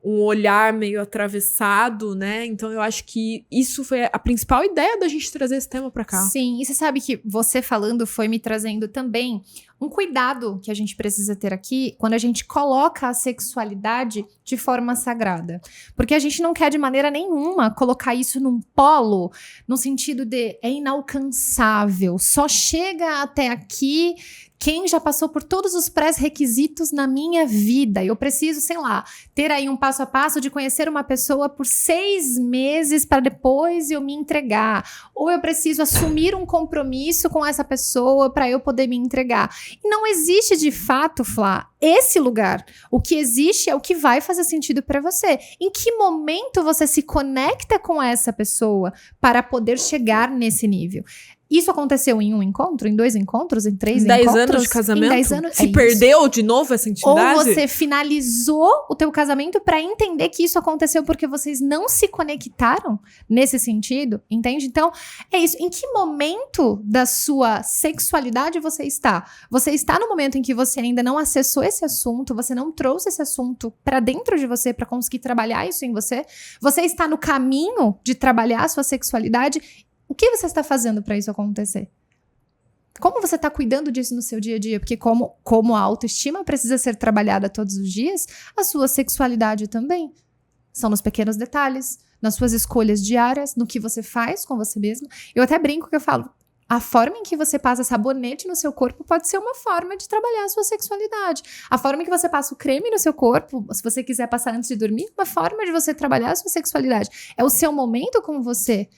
olhar meio atravessado, né? Então eu acho que isso foi a principal ideia da gente trazer esse tema pra cá. Sim, e você sabe que você falando foi me trazendo também um cuidado que a gente precisa ter aqui quando a gente coloca a sexualidade de forma sagrada. Porque a gente não quer de maneira nenhuma colocar isso num polo, no sentido de é inalcançável, só chega até aqui quem já passou por todos os pré-requisitos na minha vida. Eu preciso, sei lá, ter aí um passo a passo de conhecer uma pessoa por 6 meses para depois eu me entregar. Ou eu preciso assumir um compromisso com essa pessoa para eu poder me entregar. E não existe de fato, Flá, esse lugar. O que existe é o que vai fazer sentido para você. Em que momento você se conecta com essa pessoa para poder chegar nesse nível? Isso aconteceu em um encontro, em 2 encontros, em 3 encontros? 10 anos de casamento? Em 10 anos, Se perdeu de novo essa intimidade? Ou você finalizou o teu casamento pra entender que isso aconteceu porque vocês não se conectaram nesse sentido, entende? Então, é isso. Em que momento da sua sexualidade você está? Você está no momento em que você ainda não acessou esse assunto, você não trouxe esse assunto pra dentro de você pra conseguir trabalhar isso em você? Você está no caminho de trabalhar a sua sexualidade? O que você está fazendo para isso acontecer? Como você está cuidando disso no seu dia a dia? Porque como a autoestima precisa ser trabalhada todos os dias, a sua sexualidade também. São nos pequenos detalhes, nas suas escolhas diárias, no que você faz com você mesmo. Eu até brinco que eu falo, a forma em que você passa sabonete no seu corpo pode ser uma forma de trabalhar a sua sexualidade. A forma em que você passa o creme no seu corpo, se você quiser passar antes de dormir, uma forma de você trabalhar a sua sexualidade. É o seu momento com você.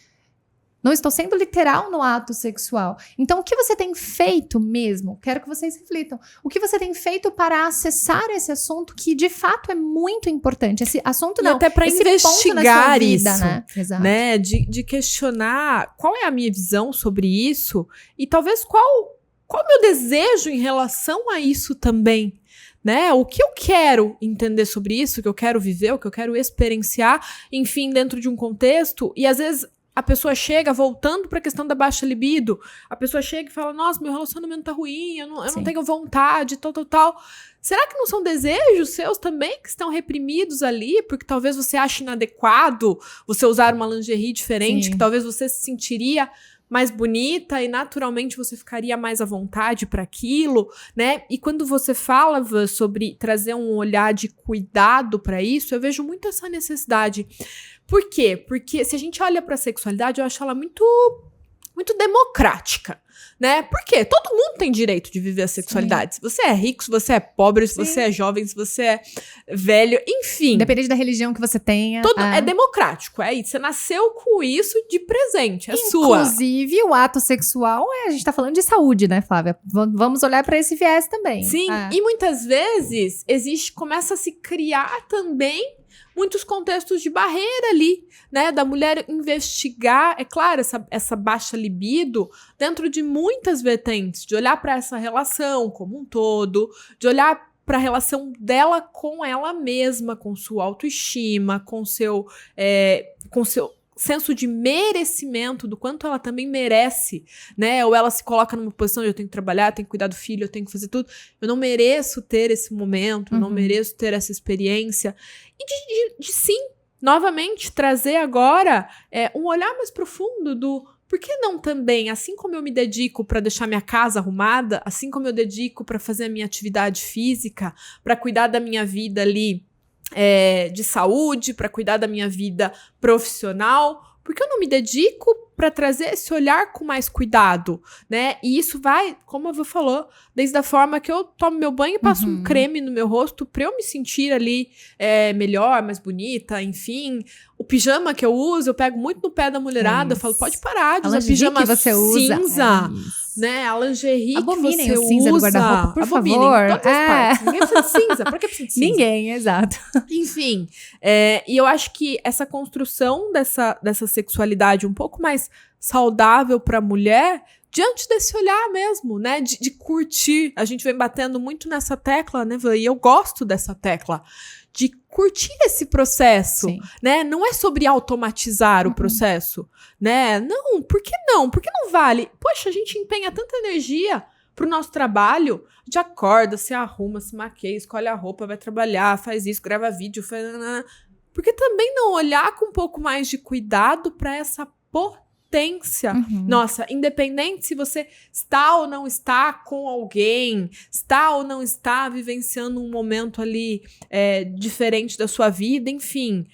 Não estou sendo literal no ato sexual. Então, o que você tem feito mesmo? Quero que vocês reflitam. O que você tem feito para acessar esse assunto que, de fato, é muito importante? Esse assunto não, e até para investigar vida, isso, né? Exato. Né? De questionar qual é a minha visão sobre isso e talvez qual o meu desejo em relação a isso também. Né? O que eu quero entender sobre isso, o que eu quero viver, o que eu quero experienciar, enfim, dentro de um contexto. E, às vezes, a pessoa chega, voltando para a questão da baixa libido, a pessoa chega e fala, nossa, meu relacionamento tá ruim, eu não tenho vontade, tal. Será que não são desejos seus também que estão reprimidos ali? Porque talvez você ache inadequado você usar uma lingerie diferente, Sim. que talvez você se sentiria mais bonita e naturalmente você ficaria mais à vontade para aquilo, né? E quando você fala sobre trazer um olhar de cuidado para isso, eu vejo muito essa necessidade. Por quê? Porque se a gente olha para a sexualidade, eu acho ela muito democrática, né? Porque todo mundo tem direito de viver a sexualidade. Sim. Se você é rico, se você é pobre, se você é jovem, se você é velho, enfim. Independente da religião que você tenha. É democrático, é isso. Você nasceu com isso de presente, é sua. Inclusive, o ato sexual, a gente tá falando de saúde, né, Flávia? Vamos olhar para esse viés também. Sim, e muitas vezes começa a se criar também muitos contextos de barreira ali, né, da mulher investigar, é claro, essa baixa libido dentro de muitas vertentes, de olhar para essa relação como um todo, de olhar para a relação dela com ela mesma, com sua autoestima, com seu senso de merecimento, do quanto ela também merece, né? Ou ela se coloca numa posição de eu tenho que trabalhar, eu tenho que cuidar do filho, eu tenho que fazer tudo. Eu não mereço ter esse momento, eu não mereço ter essa experiência. E de sim, novamente, trazer agora um olhar mais profundo do por que não também, assim como eu me dedico para deixar minha casa arrumada, assim como eu dedico para fazer a minha atividade física, para cuidar da minha vida ali, de saúde, para cuidar da minha vida profissional, porque eu não me dedico para trazer esse olhar com mais cuidado, né? E isso vai, como a Vô falou, desde a forma que eu tomo meu banho e passo um creme no meu rosto para eu me sentir ali melhor, mais bonita, enfim. O pijama que eu uso, eu pego muito no pé da mulherada, eu falo, pode parar de usar pijama que você cinza, né? A lingerie Abominem que você o cinza do guarda-roupa, por favor. Todas as partes. Ninguém precisa de cinza. Por que precisa de cinza? Ninguém, exato. Enfim, e eu acho que essa construção dessa sexualidade um pouco mais saudável para a mulher, diante desse olhar mesmo, né? De curtir. A gente vem batendo muito nessa tecla, né? E eu gosto dessa tecla. De curtir esse processo, né? Não é sobre automatizar o processo, né? Não, por que não? Por que não vale? Poxa, a gente empenha tanta energia pro nosso trabalho, de acorda, se arruma, se maqueia, escolhe a roupa, vai trabalhar, faz isso, grava vídeo, faz... Porque também não olhar com um pouco mais de cuidado para essa potência. Nossa, independente se você está ou não está com alguém, está ou não está vivenciando um momento ali diferente da sua vida, enfim,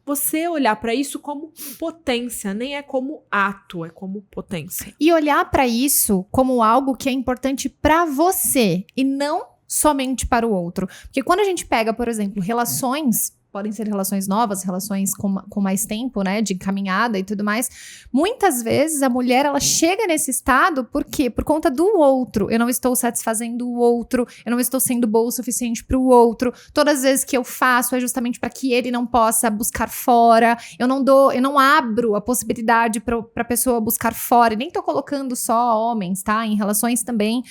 você olhar para isso como potência, nem é como ato, é como potência. E olhar para isso como algo que é importante para você e não somente para o outro. Porque quando a gente pega, por exemplo, relações podem ser relações novas, relações com mais tempo, né, de caminhada e tudo mais. Muitas vezes a mulher, ela chega nesse estado, por quê? Por conta do outro. Eu não estou satisfazendo o outro, eu não estou sendo boa o suficiente para o outro. Todas as vezes que eu faço é justamente para que ele não possa buscar fora. Eu não abro a possibilidade para a pessoa buscar fora. E nem tô colocando só homens, tá? Em relações também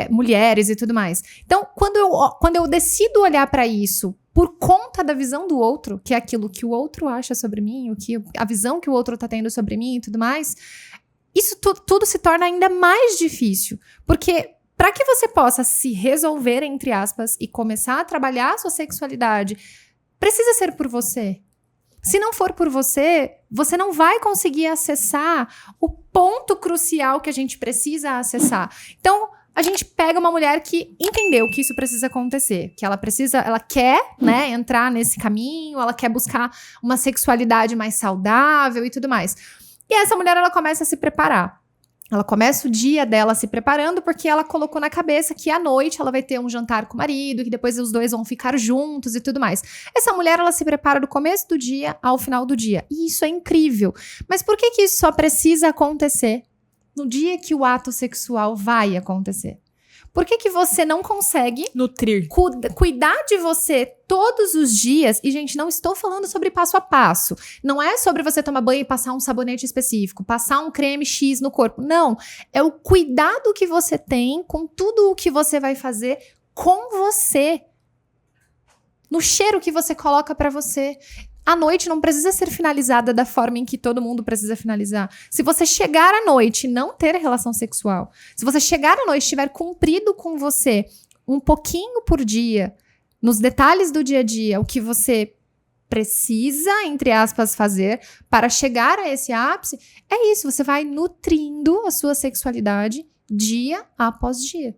mulheres e tudo mais. Então, quando eu decido olhar para isso por conta da visão do outro, que é aquilo que o outro acha sobre mim, a visão que o outro tá tendo sobre mim e tudo mais, isso tudo se torna ainda mais difícil. Porque para que você possa se resolver, entre aspas, e começar a trabalhar a sua sexualidade, precisa ser por você. Se não for por você, você não vai conseguir acessar o ponto crucial que a gente precisa acessar. Então, a gente pega uma mulher que entendeu que isso precisa acontecer, que ela quer, né, entrar nesse caminho, ela quer buscar uma sexualidade mais saudável e tudo mais. E essa mulher, ela começa a se preparar. Ela começa o dia dela se preparando porque ela colocou na cabeça que à noite ela vai ter um jantar com o marido, que depois os dois vão ficar juntos e tudo mais. Essa mulher, ela se prepara do começo do dia ao final do dia. E isso é incrível. Mas por que isso só precisa acontecer no dia que o ato sexual vai acontecer? Por que você não consegue nutrir, cuidar de você todos os dias? E, gente, não estou falando sobre passo a passo. Não é sobre você tomar banho e passar um sabonete específico, passar um creme X no corpo. Não. É o cuidado que você tem com tudo o que você vai fazer com você. No cheiro que você coloca pra você. A noite não precisa ser finalizada da forma em que todo mundo precisa finalizar. Se você chegar à noite e não ter relação sexual, se você chegar à noite e estiver cumprido com você um pouquinho por dia, nos detalhes do dia a dia, o que você precisa, entre aspas, fazer para chegar a esse ápice, é isso. Você vai nutrindo a sua sexualidade dia após dia.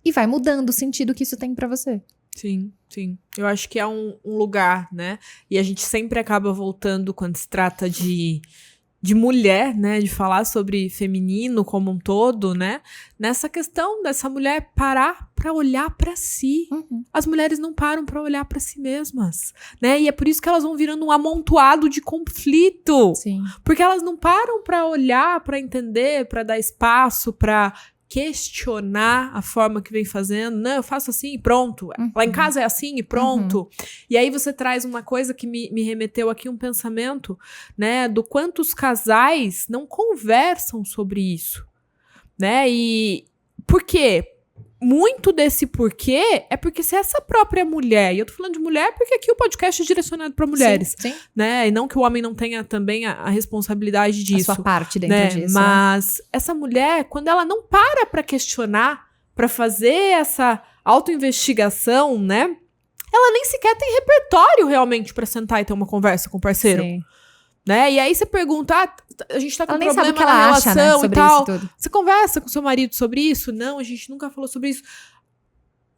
E vai mudando o sentido que isso tem pra você. Sim, sim. Eu acho que é um lugar, né? E a gente sempre acaba voltando quando se trata de mulher, né? De falar sobre feminino como um todo, né? Nessa questão dessa mulher parar pra olhar pra si. Uhum. As mulheres não param pra olhar pra si mesmas, né? E é por isso que elas vão virando um amontoado de conflito. Sim. Porque elas não param pra olhar, pra entender, pra dar espaço, pra questionar a forma que vem fazendo. Não, eu faço assim e pronto. Uhum. Lá em casa é assim e pronto. Uhum. E aí você traz uma coisa que me remeteu aqui, um pensamento, né, do quanto os casais não conversam sobre isso, né, e por quê? Muito desse porquê é porque se essa própria mulher, e eu tô falando de mulher porque aqui o podcast é direcionado para mulheres, sim. né? E não que o homem não tenha também a responsabilidade disso. A sua parte dentro né? disso. Mas essa mulher, quando ela não para questionar, para fazer essa autoinvestigação, né? Ela nem sequer tem repertório realmente para sentar e ter uma conversa com o parceiro. Sim. Né? E aí você pergunta, a gente tá com ela nem problema sabe o que na ela relação acha, né, sobre e tal. isso tudo. Você conversa com seu marido sobre isso? Não, a gente nunca falou sobre isso.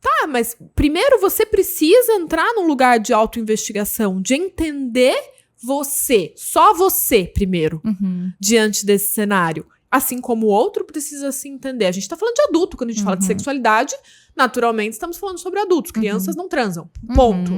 Tá, mas primeiro você precisa entrar num lugar de autoinvestigação, de entender você, só você primeiro, diante desse cenário. Assim como o outro precisa se entender. A gente tá falando de adulto, quando a gente fala de sexualidade, naturalmente estamos falando sobre adultos. Crianças não transam, ponto.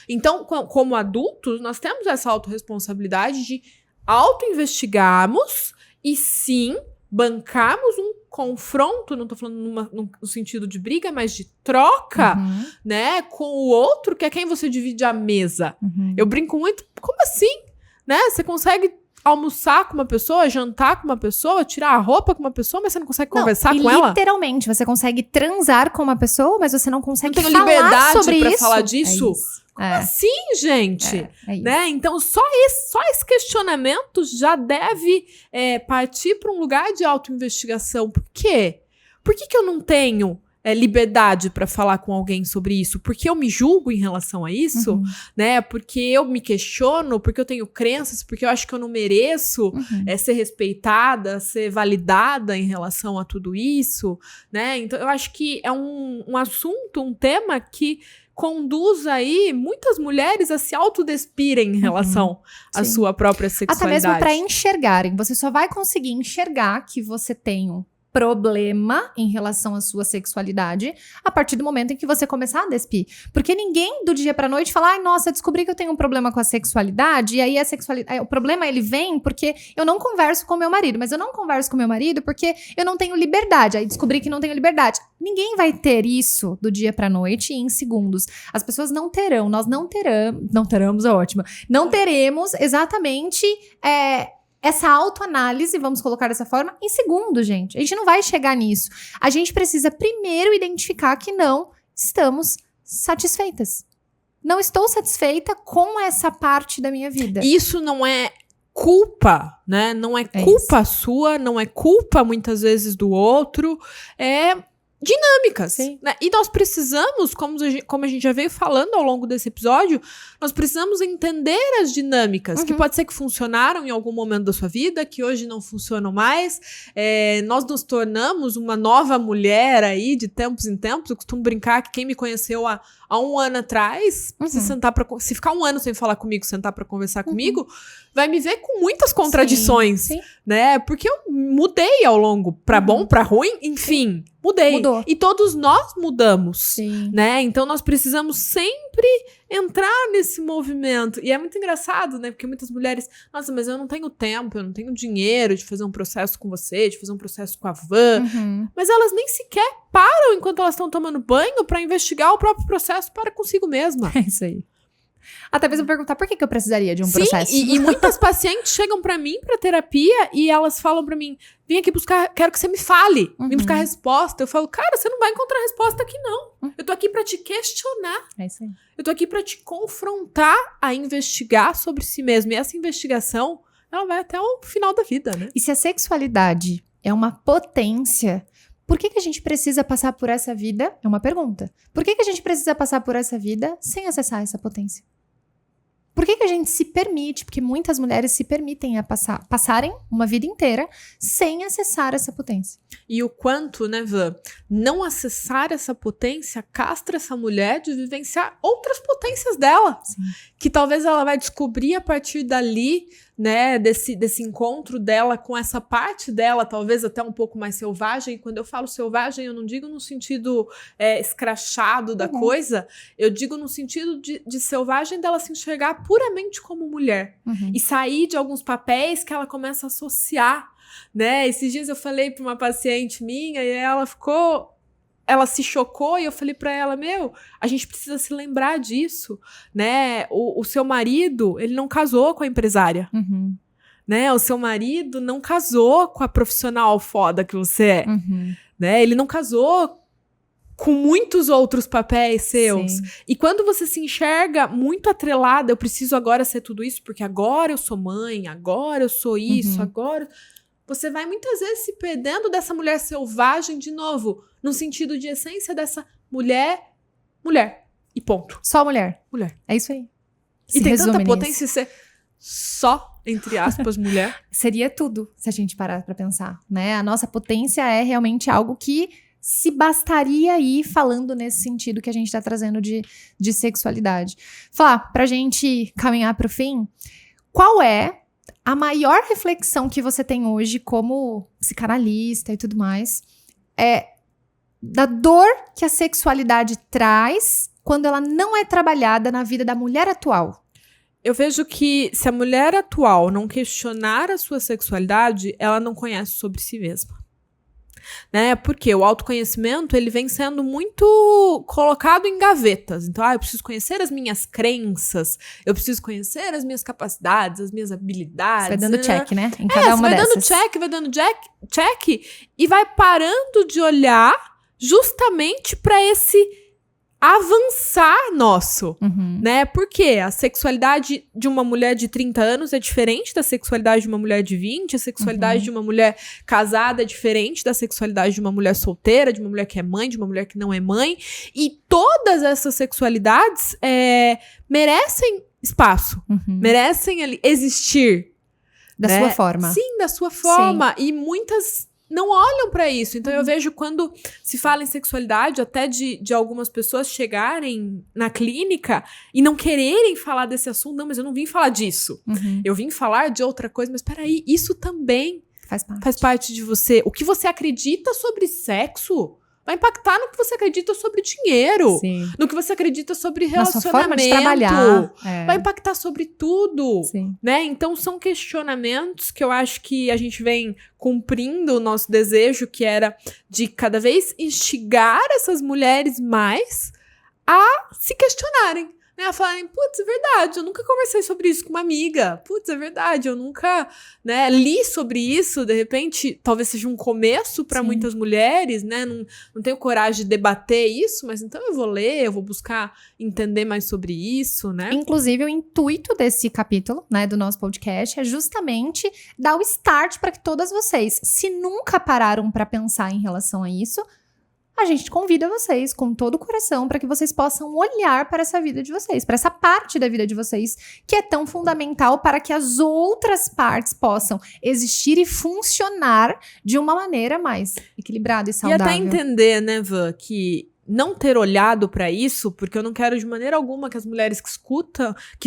Então, como adultos, nós temos essa autorresponsabilidade de auto-investigarmos e sim, bancarmos um confronto, não tô falando no sentido de briga, mas de troca, né, com o outro, que é quem você divide a mesa. Eu brinco muito, como assim? Né? Você consegue almoçar com uma pessoa, jantar com uma pessoa, tirar a roupa com uma pessoa, mas você não consegue conversar com ela? Literalmente, você consegue transar com uma pessoa, mas você não consegue falar sobre isso. Não tenho liberdade pra falar disso? É isso. Como assim, gente? É isso. Né? Então, só esse questionamento já deve partir para um lugar de autoinvestigação. Por quê? Por que eu não tenho liberdade para falar com alguém sobre isso? Porque eu me julgo em relação a isso? Né? Porque eu me questiono? Porque eu tenho crenças? Porque eu acho que eu não mereço ser respeitada, ser validada em relação a tudo isso? Né? Então, eu acho que é um assunto, um tema que conduz aí muitas mulheres a se autodespirem em relação à sua própria sexualidade. Até mesmo para enxergarem. Você só vai conseguir enxergar que você tem problema em relação à sua sexualidade a partir do momento em que você começar a despir. Porque ninguém do dia pra noite fala, ai, nossa, descobri que eu tenho um problema com a sexualidade, e aí o problema ele vem porque eu não converso com meu marido, mas eu não converso com meu marido porque eu não tenho liberdade, aí descobri que não tenho liberdade. Ninguém vai ter isso do dia pra noite em segundos. As pessoas não terão, nós não teremos, é ótimo, não teremos exatamente essa autoanálise, vamos colocar dessa forma, em segundos, gente. A gente não vai chegar nisso. A gente precisa primeiro identificar que não estamos satisfeitas. Não estou satisfeita com essa parte da minha vida. Isso não é culpa, né? Não é culpa sua, não é culpa muitas vezes do outro. É dinâmicas, né? E nós precisamos, como a gente já veio falando ao longo desse episódio, nós precisamos entender as dinâmicas, que pode ser que funcionaram em algum momento da sua vida, que hoje não funcionam mais. Nós nos tornamos uma nova mulher aí, de tempos em tempos. Eu costumo brincar que quem me conheceu há um ano atrás, se ficar um ano sem falar comigo, sentar pra conversar comigo, vai me ver com muitas contradições, né? Porque eu mudei ao longo, pra bom, pra ruim, enfim, mudei. Mudou. E todos nós mudamos, né? Então nós precisamos sempre entrar nesse movimento. E é muito engraçado, né? Porque muitas mulheres, nossa, mas eu não tenho tempo, eu não tenho dinheiro de fazer um processo com você, de fazer um processo com a Van. Mas elas nem sequer param enquanto elas estão tomando banho pra investigar o próprio processo para consigo mesma. É isso aí. Até mesmo perguntar por que eu precisaria de um processo. E muitas pacientes chegam pra mim pra terapia e elas falam pra mim, vim aqui buscar, quero que você me fale, vim buscar resposta. Eu falo, cara, você não vai encontrar resposta aqui não. Eu tô aqui pra te questionar. É isso aí. Eu tô aqui pra te confrontar a investigar sobre si mesmo. E essa investigação, ela vai até o final da vida, né? E se a sexualidade é uma potência, por que a gente precisa passar por essa vida? É uma pergunta. Por que a gente precisa passar por essa vida sem acessar essa potência? Por que a gente se permite, porque muitas mulheres se permitem a passarem uma vida inteira sem acessar essa potência. E o quanto, né, Van, não acessar essa potência castra essa mulher de vivenciar outras potências dela. Que talvez ela vai descobrir a partir dali, né, desse encontro dela com essa parte dela, talvez até um pouco mais selvagem. E quando eu falo selvagem, eu não digo no sentido escrachado da coisa, eu digo no sentido de selvagem dela se enxergar puramente como mulher. E sair de alguns papéis que ela começa a associar, né? Esses dias eu falei para uma paciente minha e ela se chocou e eu falei pra ela, a gente precisa se lembrar disso, né? O seu marido, ele não casou com a empresária, né? O seu marido não casou com a profissional foda que você é, né? Ele não casou com muitos outros papéis seus. E quando você se enxerga muito atrelada, eu preciso agora ser tudo isso, porque agora eu sou mãe, agora eu sou isso, agora... Você vai muitas vezes se perdendo dessa mulher selvagem de novo, no sentido de essência dessa mulher. E ponto. Só mulher. Mulher. É isso aí. E tem tanta potência em ser só, entre aspas, mulher. Seria tudo, se a gente parar pra pensar, né? A nossa potência é realmente algo que se bastaria aí falando nesse sentido que a gente tá trazendo de sexualidade. Flá, pra gente caminhar pro fim, qual é a maior reflexão que você tem hoje como psicanalista e tudo mais da dor que a sexualidade traz quando ela não é trabalhada na vida da mulher atual? Eu vejo que se a mulher atual não questionar a sua sexualidade, ela não conhece sobre si mesma. Né? Porque o autoconhecimento ele vem sendo muito colocado em gavetas. Então, eu preciso conhecer as minhas crenças, eu preciso conhecer as minhas capacidades, as minhas habilidades. Você vai dando check, né? Em cada uma dessas. Vai dando check e vai parando de olhar justamente para esse avançar nosso, né? Porque a sexualidade de uma mulher de 30 anos é diferente da sexualidade de uma mulher de 20, a sexualidade de uma mulher casada é diferente da sexualidade de uma mulher solteira, de uma mulher que é mãe, de uma mulher que não é mãe, e todas essas sexualidades merecem espaço, merecem ali existir. Da sua forma. Sim, da sua forma. Sim. E muitas não olham pra isso. Então eu vejo quando se fala em sexualidade, até de algumas pessoas chegarem na clínica e não quererem falar desse assunto. Não, mas eu não vim falar disso. Eu vim falar de outra coisa. Mas peraí, isso também Faz parte de você. O que você acredita sobre sexo vai impactar no que você acredita sobre dinheiro. Sim. No que você acredita sobre Na relacionamento. sua forma de trabalhar. Vai impactar sobre tudo. Sim. Né? Então, são questionamentos que eu acho que a gente vem cumprindo o nosso desejo, que era de cada vez instigar essas mulheres mais a se questionarem. Né, a falarem, putz, é verdade, eu nunca conversei sobre isso com uma amiga. Putz, é verdade, eu nunca, né, li sobre isso. De repente, talvez seja um começo para muitas mulheres, né? Não tenho coragem de debater isso, mas então eu vou ler, eu vou buscar entender mais sobre isso, né? Inclusive, o intuito desse capítulo, né, do nosso podcast é justamente dar o start para que todas vocês, se nunca pararam para pensar em relação a isso, a gente convida vocês com todo o coração para que vocês possam olhar para essa vida de vocês, para essa parte da vida de vocês que é tão fundamental para que as outras partes possam existir e funcionar de uma maneira mais equilibrada e saudável. E até entender, né, Van, que não ter olhado pra isso, porque eu não quero de maneira alguma que as mulheres que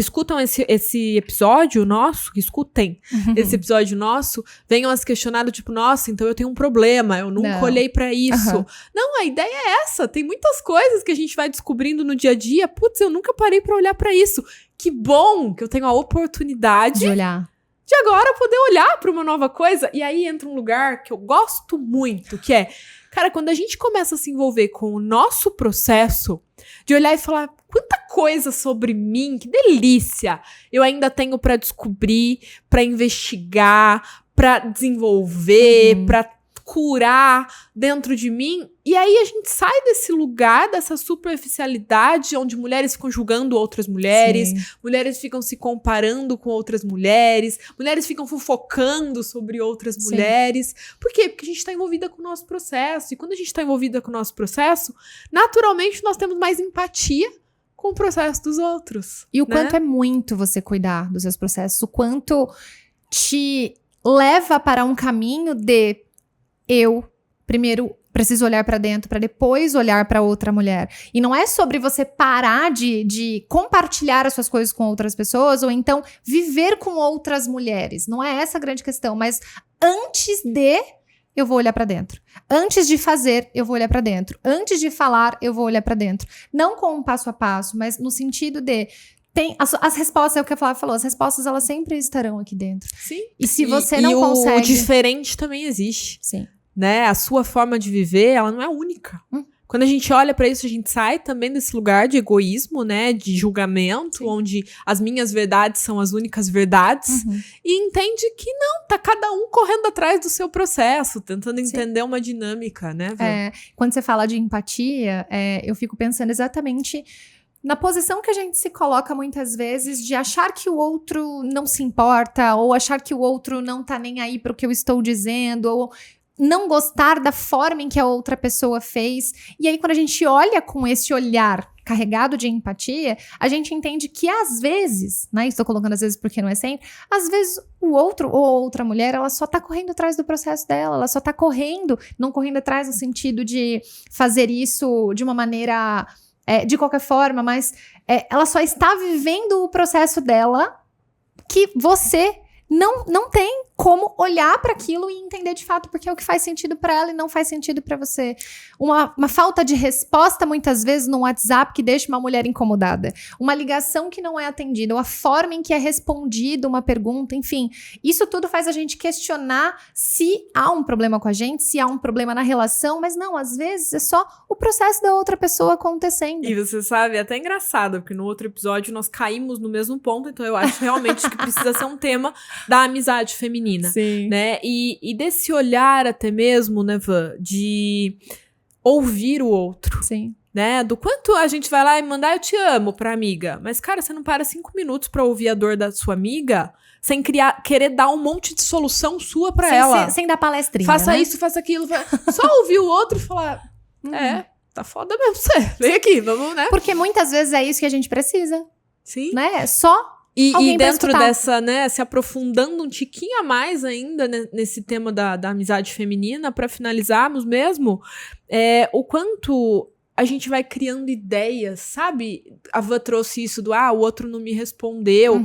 escutam esse episódio nosso, que escutem esse episódio nosso, venham a se questionar do tipo, nossa, então eu tenho um problema, eu nunca olhei pra isso. Não, a ideia é essa, tem muitas coisas que a gente vai descobrindo no dia a dia, putz, eu nunca parei pra olhar pra isso. Que bom que eu tenho a oportunidade de olhar. De agora poder olhar pra uma nova coisa. E aí entra um lugar que eu gosto muito, que é, cara, quando a gente começa a se envolver com o nosso processo, de olhar e falar, quanta coisa sobre mim, que delícia, eu ainda tenho pra descobrir, pra investigar, pra desenvolver, pra curar dentro de mim. E aí a gente sai desse lugar, dessa superficialidade, onde mulheres ficam julgando outras mulheres, mulheres ficam se comparando com outras mulheres ficam fofocando sobre outras mulheres. Por quê? Porque a gente está envolvida com o nosso processo. E quando a gente está envolvida com o nosso processo, naturalmente nós temos mais empatia com o processo dos outros. E o quanto é muito você cuidar dos seus processos, o quanto te leva para um caminho de eu, primeiro, preciso olhar pra dentro para depois olhar pra outra mulher. E não é sobre você parar de compartilhar as suas coisas com outras pessoas ou então viver com outras mulheres. Não é essa a grande questão, mas antes de eu vou olhar pra dentro. Antes de fazer, eu vou olhar pra dentro. Antes de falar, eu vou olhar pra dentro. Não com um passo a passo, mas no sentido de tem as respostas, é o que a Flávia falou, as respostas elas sempre estarão aqui dentro. Sim. E se você não consegue... o diferente também existe. Sim. Né? A sua forma de viver, ela não é única. Quando a gente olha pra isso, a gente sai também desse lugar de egoísmo, né? De julgamento, onde as minhas verdades são as únicas verdades. E entende que não, tá cada um correndo atrás do seu processo, tentando entender uma dinâmica, né? Quando você fala de empatia, eu fico pensando exatamente na posição que a gente se coloca muitas vezes de achar que o outro não se importa, ou achar que o outro não tá nem aí pro que eu estou dizendo, ou não gostar da forma em que a outra pessoa fez. E aí, quando a gente olha com esse olhar carregado de empatia, a gente entende que às vezes, né, estou colocando às vezes porque não é sempre, às vezes o outro ou outra mulher, ela só tá correndo atrás do processo dela, ela só tá não correndo atrás no sentido de fazer isso de uma maneira, de qualquer forma, mas ela só está vivendo o processo dela que você não tem como olhar para aquilo e entender de fato porque é o que faz sentido para ela e não faz sentido para você. Uma falta de resposta muitas vezes no WhatsApp que deixa uma mulher incomodada. Uma ligação que não é atendida, ou a forma em que é respondida uma pergunta, enfim. Isso tudo faz a gente questionar se há um problema com a gente, se há um problema na relação, mas não, às vezes é só o processo da outra pessoa acontecendo. E você sabe, é até engraçado, porque no outro episódio nós caímos no mesmo ponto, então eu acho realmente que precisa ser um tema da amizade feminina. Sim. Né? E desse olhar até mesmo, né, Van, de ouvir o outro. Sim. Né? Do quanto a gente vai lá e mandar eu te amo pra amiga. Mas, cara, você não para 5 minutos pra ouvir a dor da sua amiga sem querer dar um monte de solução sua pra ela. Sem dar palestrinha, faça né? isso, faça aquilo. Só ouvir o outro e falar, tá foda mesmo você. Vem aqui, vamos, né? Porque muitas vezes é isso que a gente precisa. Sim. Né? Só E dentro dessa, né, se aprofundando um tiquinho a mais ainda, né, nesse tema da amizade feminina, pra finalizarmos mesmo, o quanto a gente vai criando ideias, sabe? A Van trouxe isso do, o outro não me respondeu.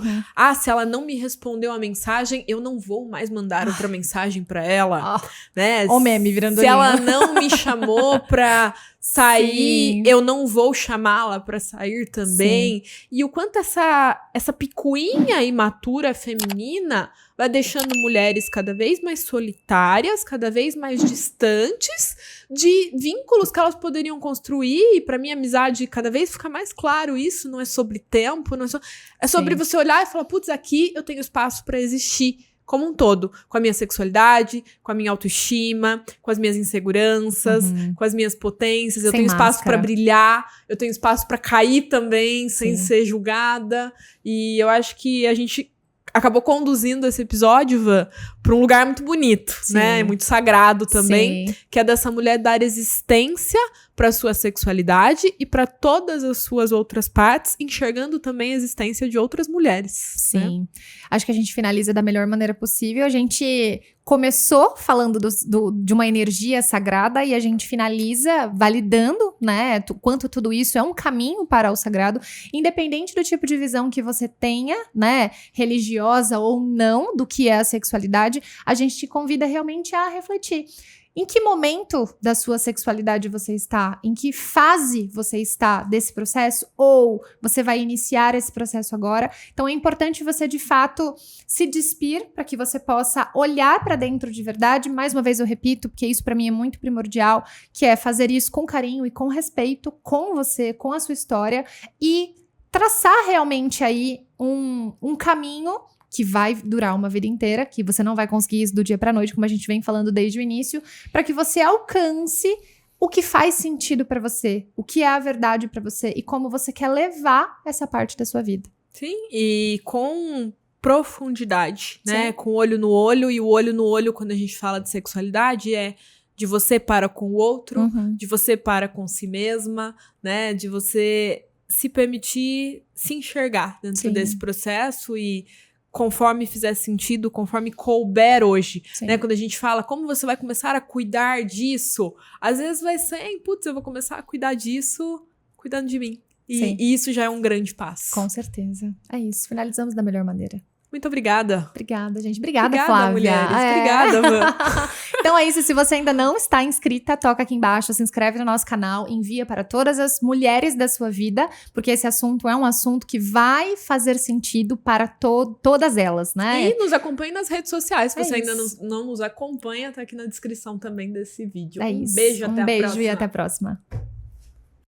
Se ela não me respondeu a mensagem, eu não vou mais mandar outra mensagem pra ela, né? O meme virando Se ela não me chamou pra sair, Sim. eu não vou chamá-la pra sair também. Sim. E o quanto essa picuinha imatura feminina vai deixando mulheres cada vez mais solitárias, cada vez mais distantes de vínculos que elas poderiam construir. E pra minha amizade, cada vez fica mais claro isso. Não é sobre tempo, não é sobre você olhar e falar, putz, aqui eu tenho espaço pra existir. Como um todo, com a minha sexualidade, com a minha autoestima, com as minhas inseguranças, com as minhas potências. Eu tenho espaço pra brilhar, eu tenho espaço pra cair também, sem ser julgada. E eu acho que a gente acabou conduzindo esse episódio, Van, pra um lugar muito bonito, né? Muito sagrado também, que é dessa mulher dar existência pra sua sexualidade e pra todas as suas outras partes, enxergando também a existência de outras mulheres. Sim. Né? Acho que a gente finaliza da melhor maneira possível. A gente começou falando de uma energia sagrada e a gente finaliza validando, né, quanto tudo isso é um caminho para o sagrado, independente do tipo de visão que você tenha, né, religiosa ou não, do que é a sexualidade, a gente te convida realmente a refletir. Em que momento da sua sexualidade você está? Em que fase você está desse processo? Ou você vai iniciar esse processo agora? Então é importante você, de fato, se despir para que você possa olhar para dentro de verdade. Mais uma vez eu repito, porque isso para mim é muito primordial, que é fazer isso com carinho e com respeito com você, com a sua história e traçar realmente aí um caminho que vai durar uma vida inteira, que você não vai conseguir isso do dia pra noite, como a gente vem falando desde o início, para que você alcance o que faz sentido pra você, o que é a verdade pra você e como você quer levar essa parte da sua vida. Sim, e com profundidade, né? Com o olho no olho, e o olho no olho, quando a gente fala de sexualidade, é de você para com o outro, de você para com si mesma, né? De você se permitir se enxergar dentro desse processo e conforme fizer sentido, conforme couber hoje, né? Quando a gente fala como você vai começar a cuidar disso, às vezes vai ser, putz, eu vou começar a cuidar disso cuidando de mim. E isso já é um grande passo. Com certeza. É isso. Finalizamos da melhor maneira. Muito obrigada. Obrigada, gente. Obrigada, Flávia. Mulheres. Obrigada, Van. Então é isso. Se você ainda não está inscrita, toca aqui embaixo, se inscreve no nosso canal, envia para todas as mulheres da sua vida, porque esse assunto é um assunto que vai fazer sentido para todas elas, né? E nos acompanhe nas redes sociais. Se você ainda não nos acompanha, tá aqui na descrição também desse vídeo. É isso. Beijo, até a próxima. Um beijo e até a próxima.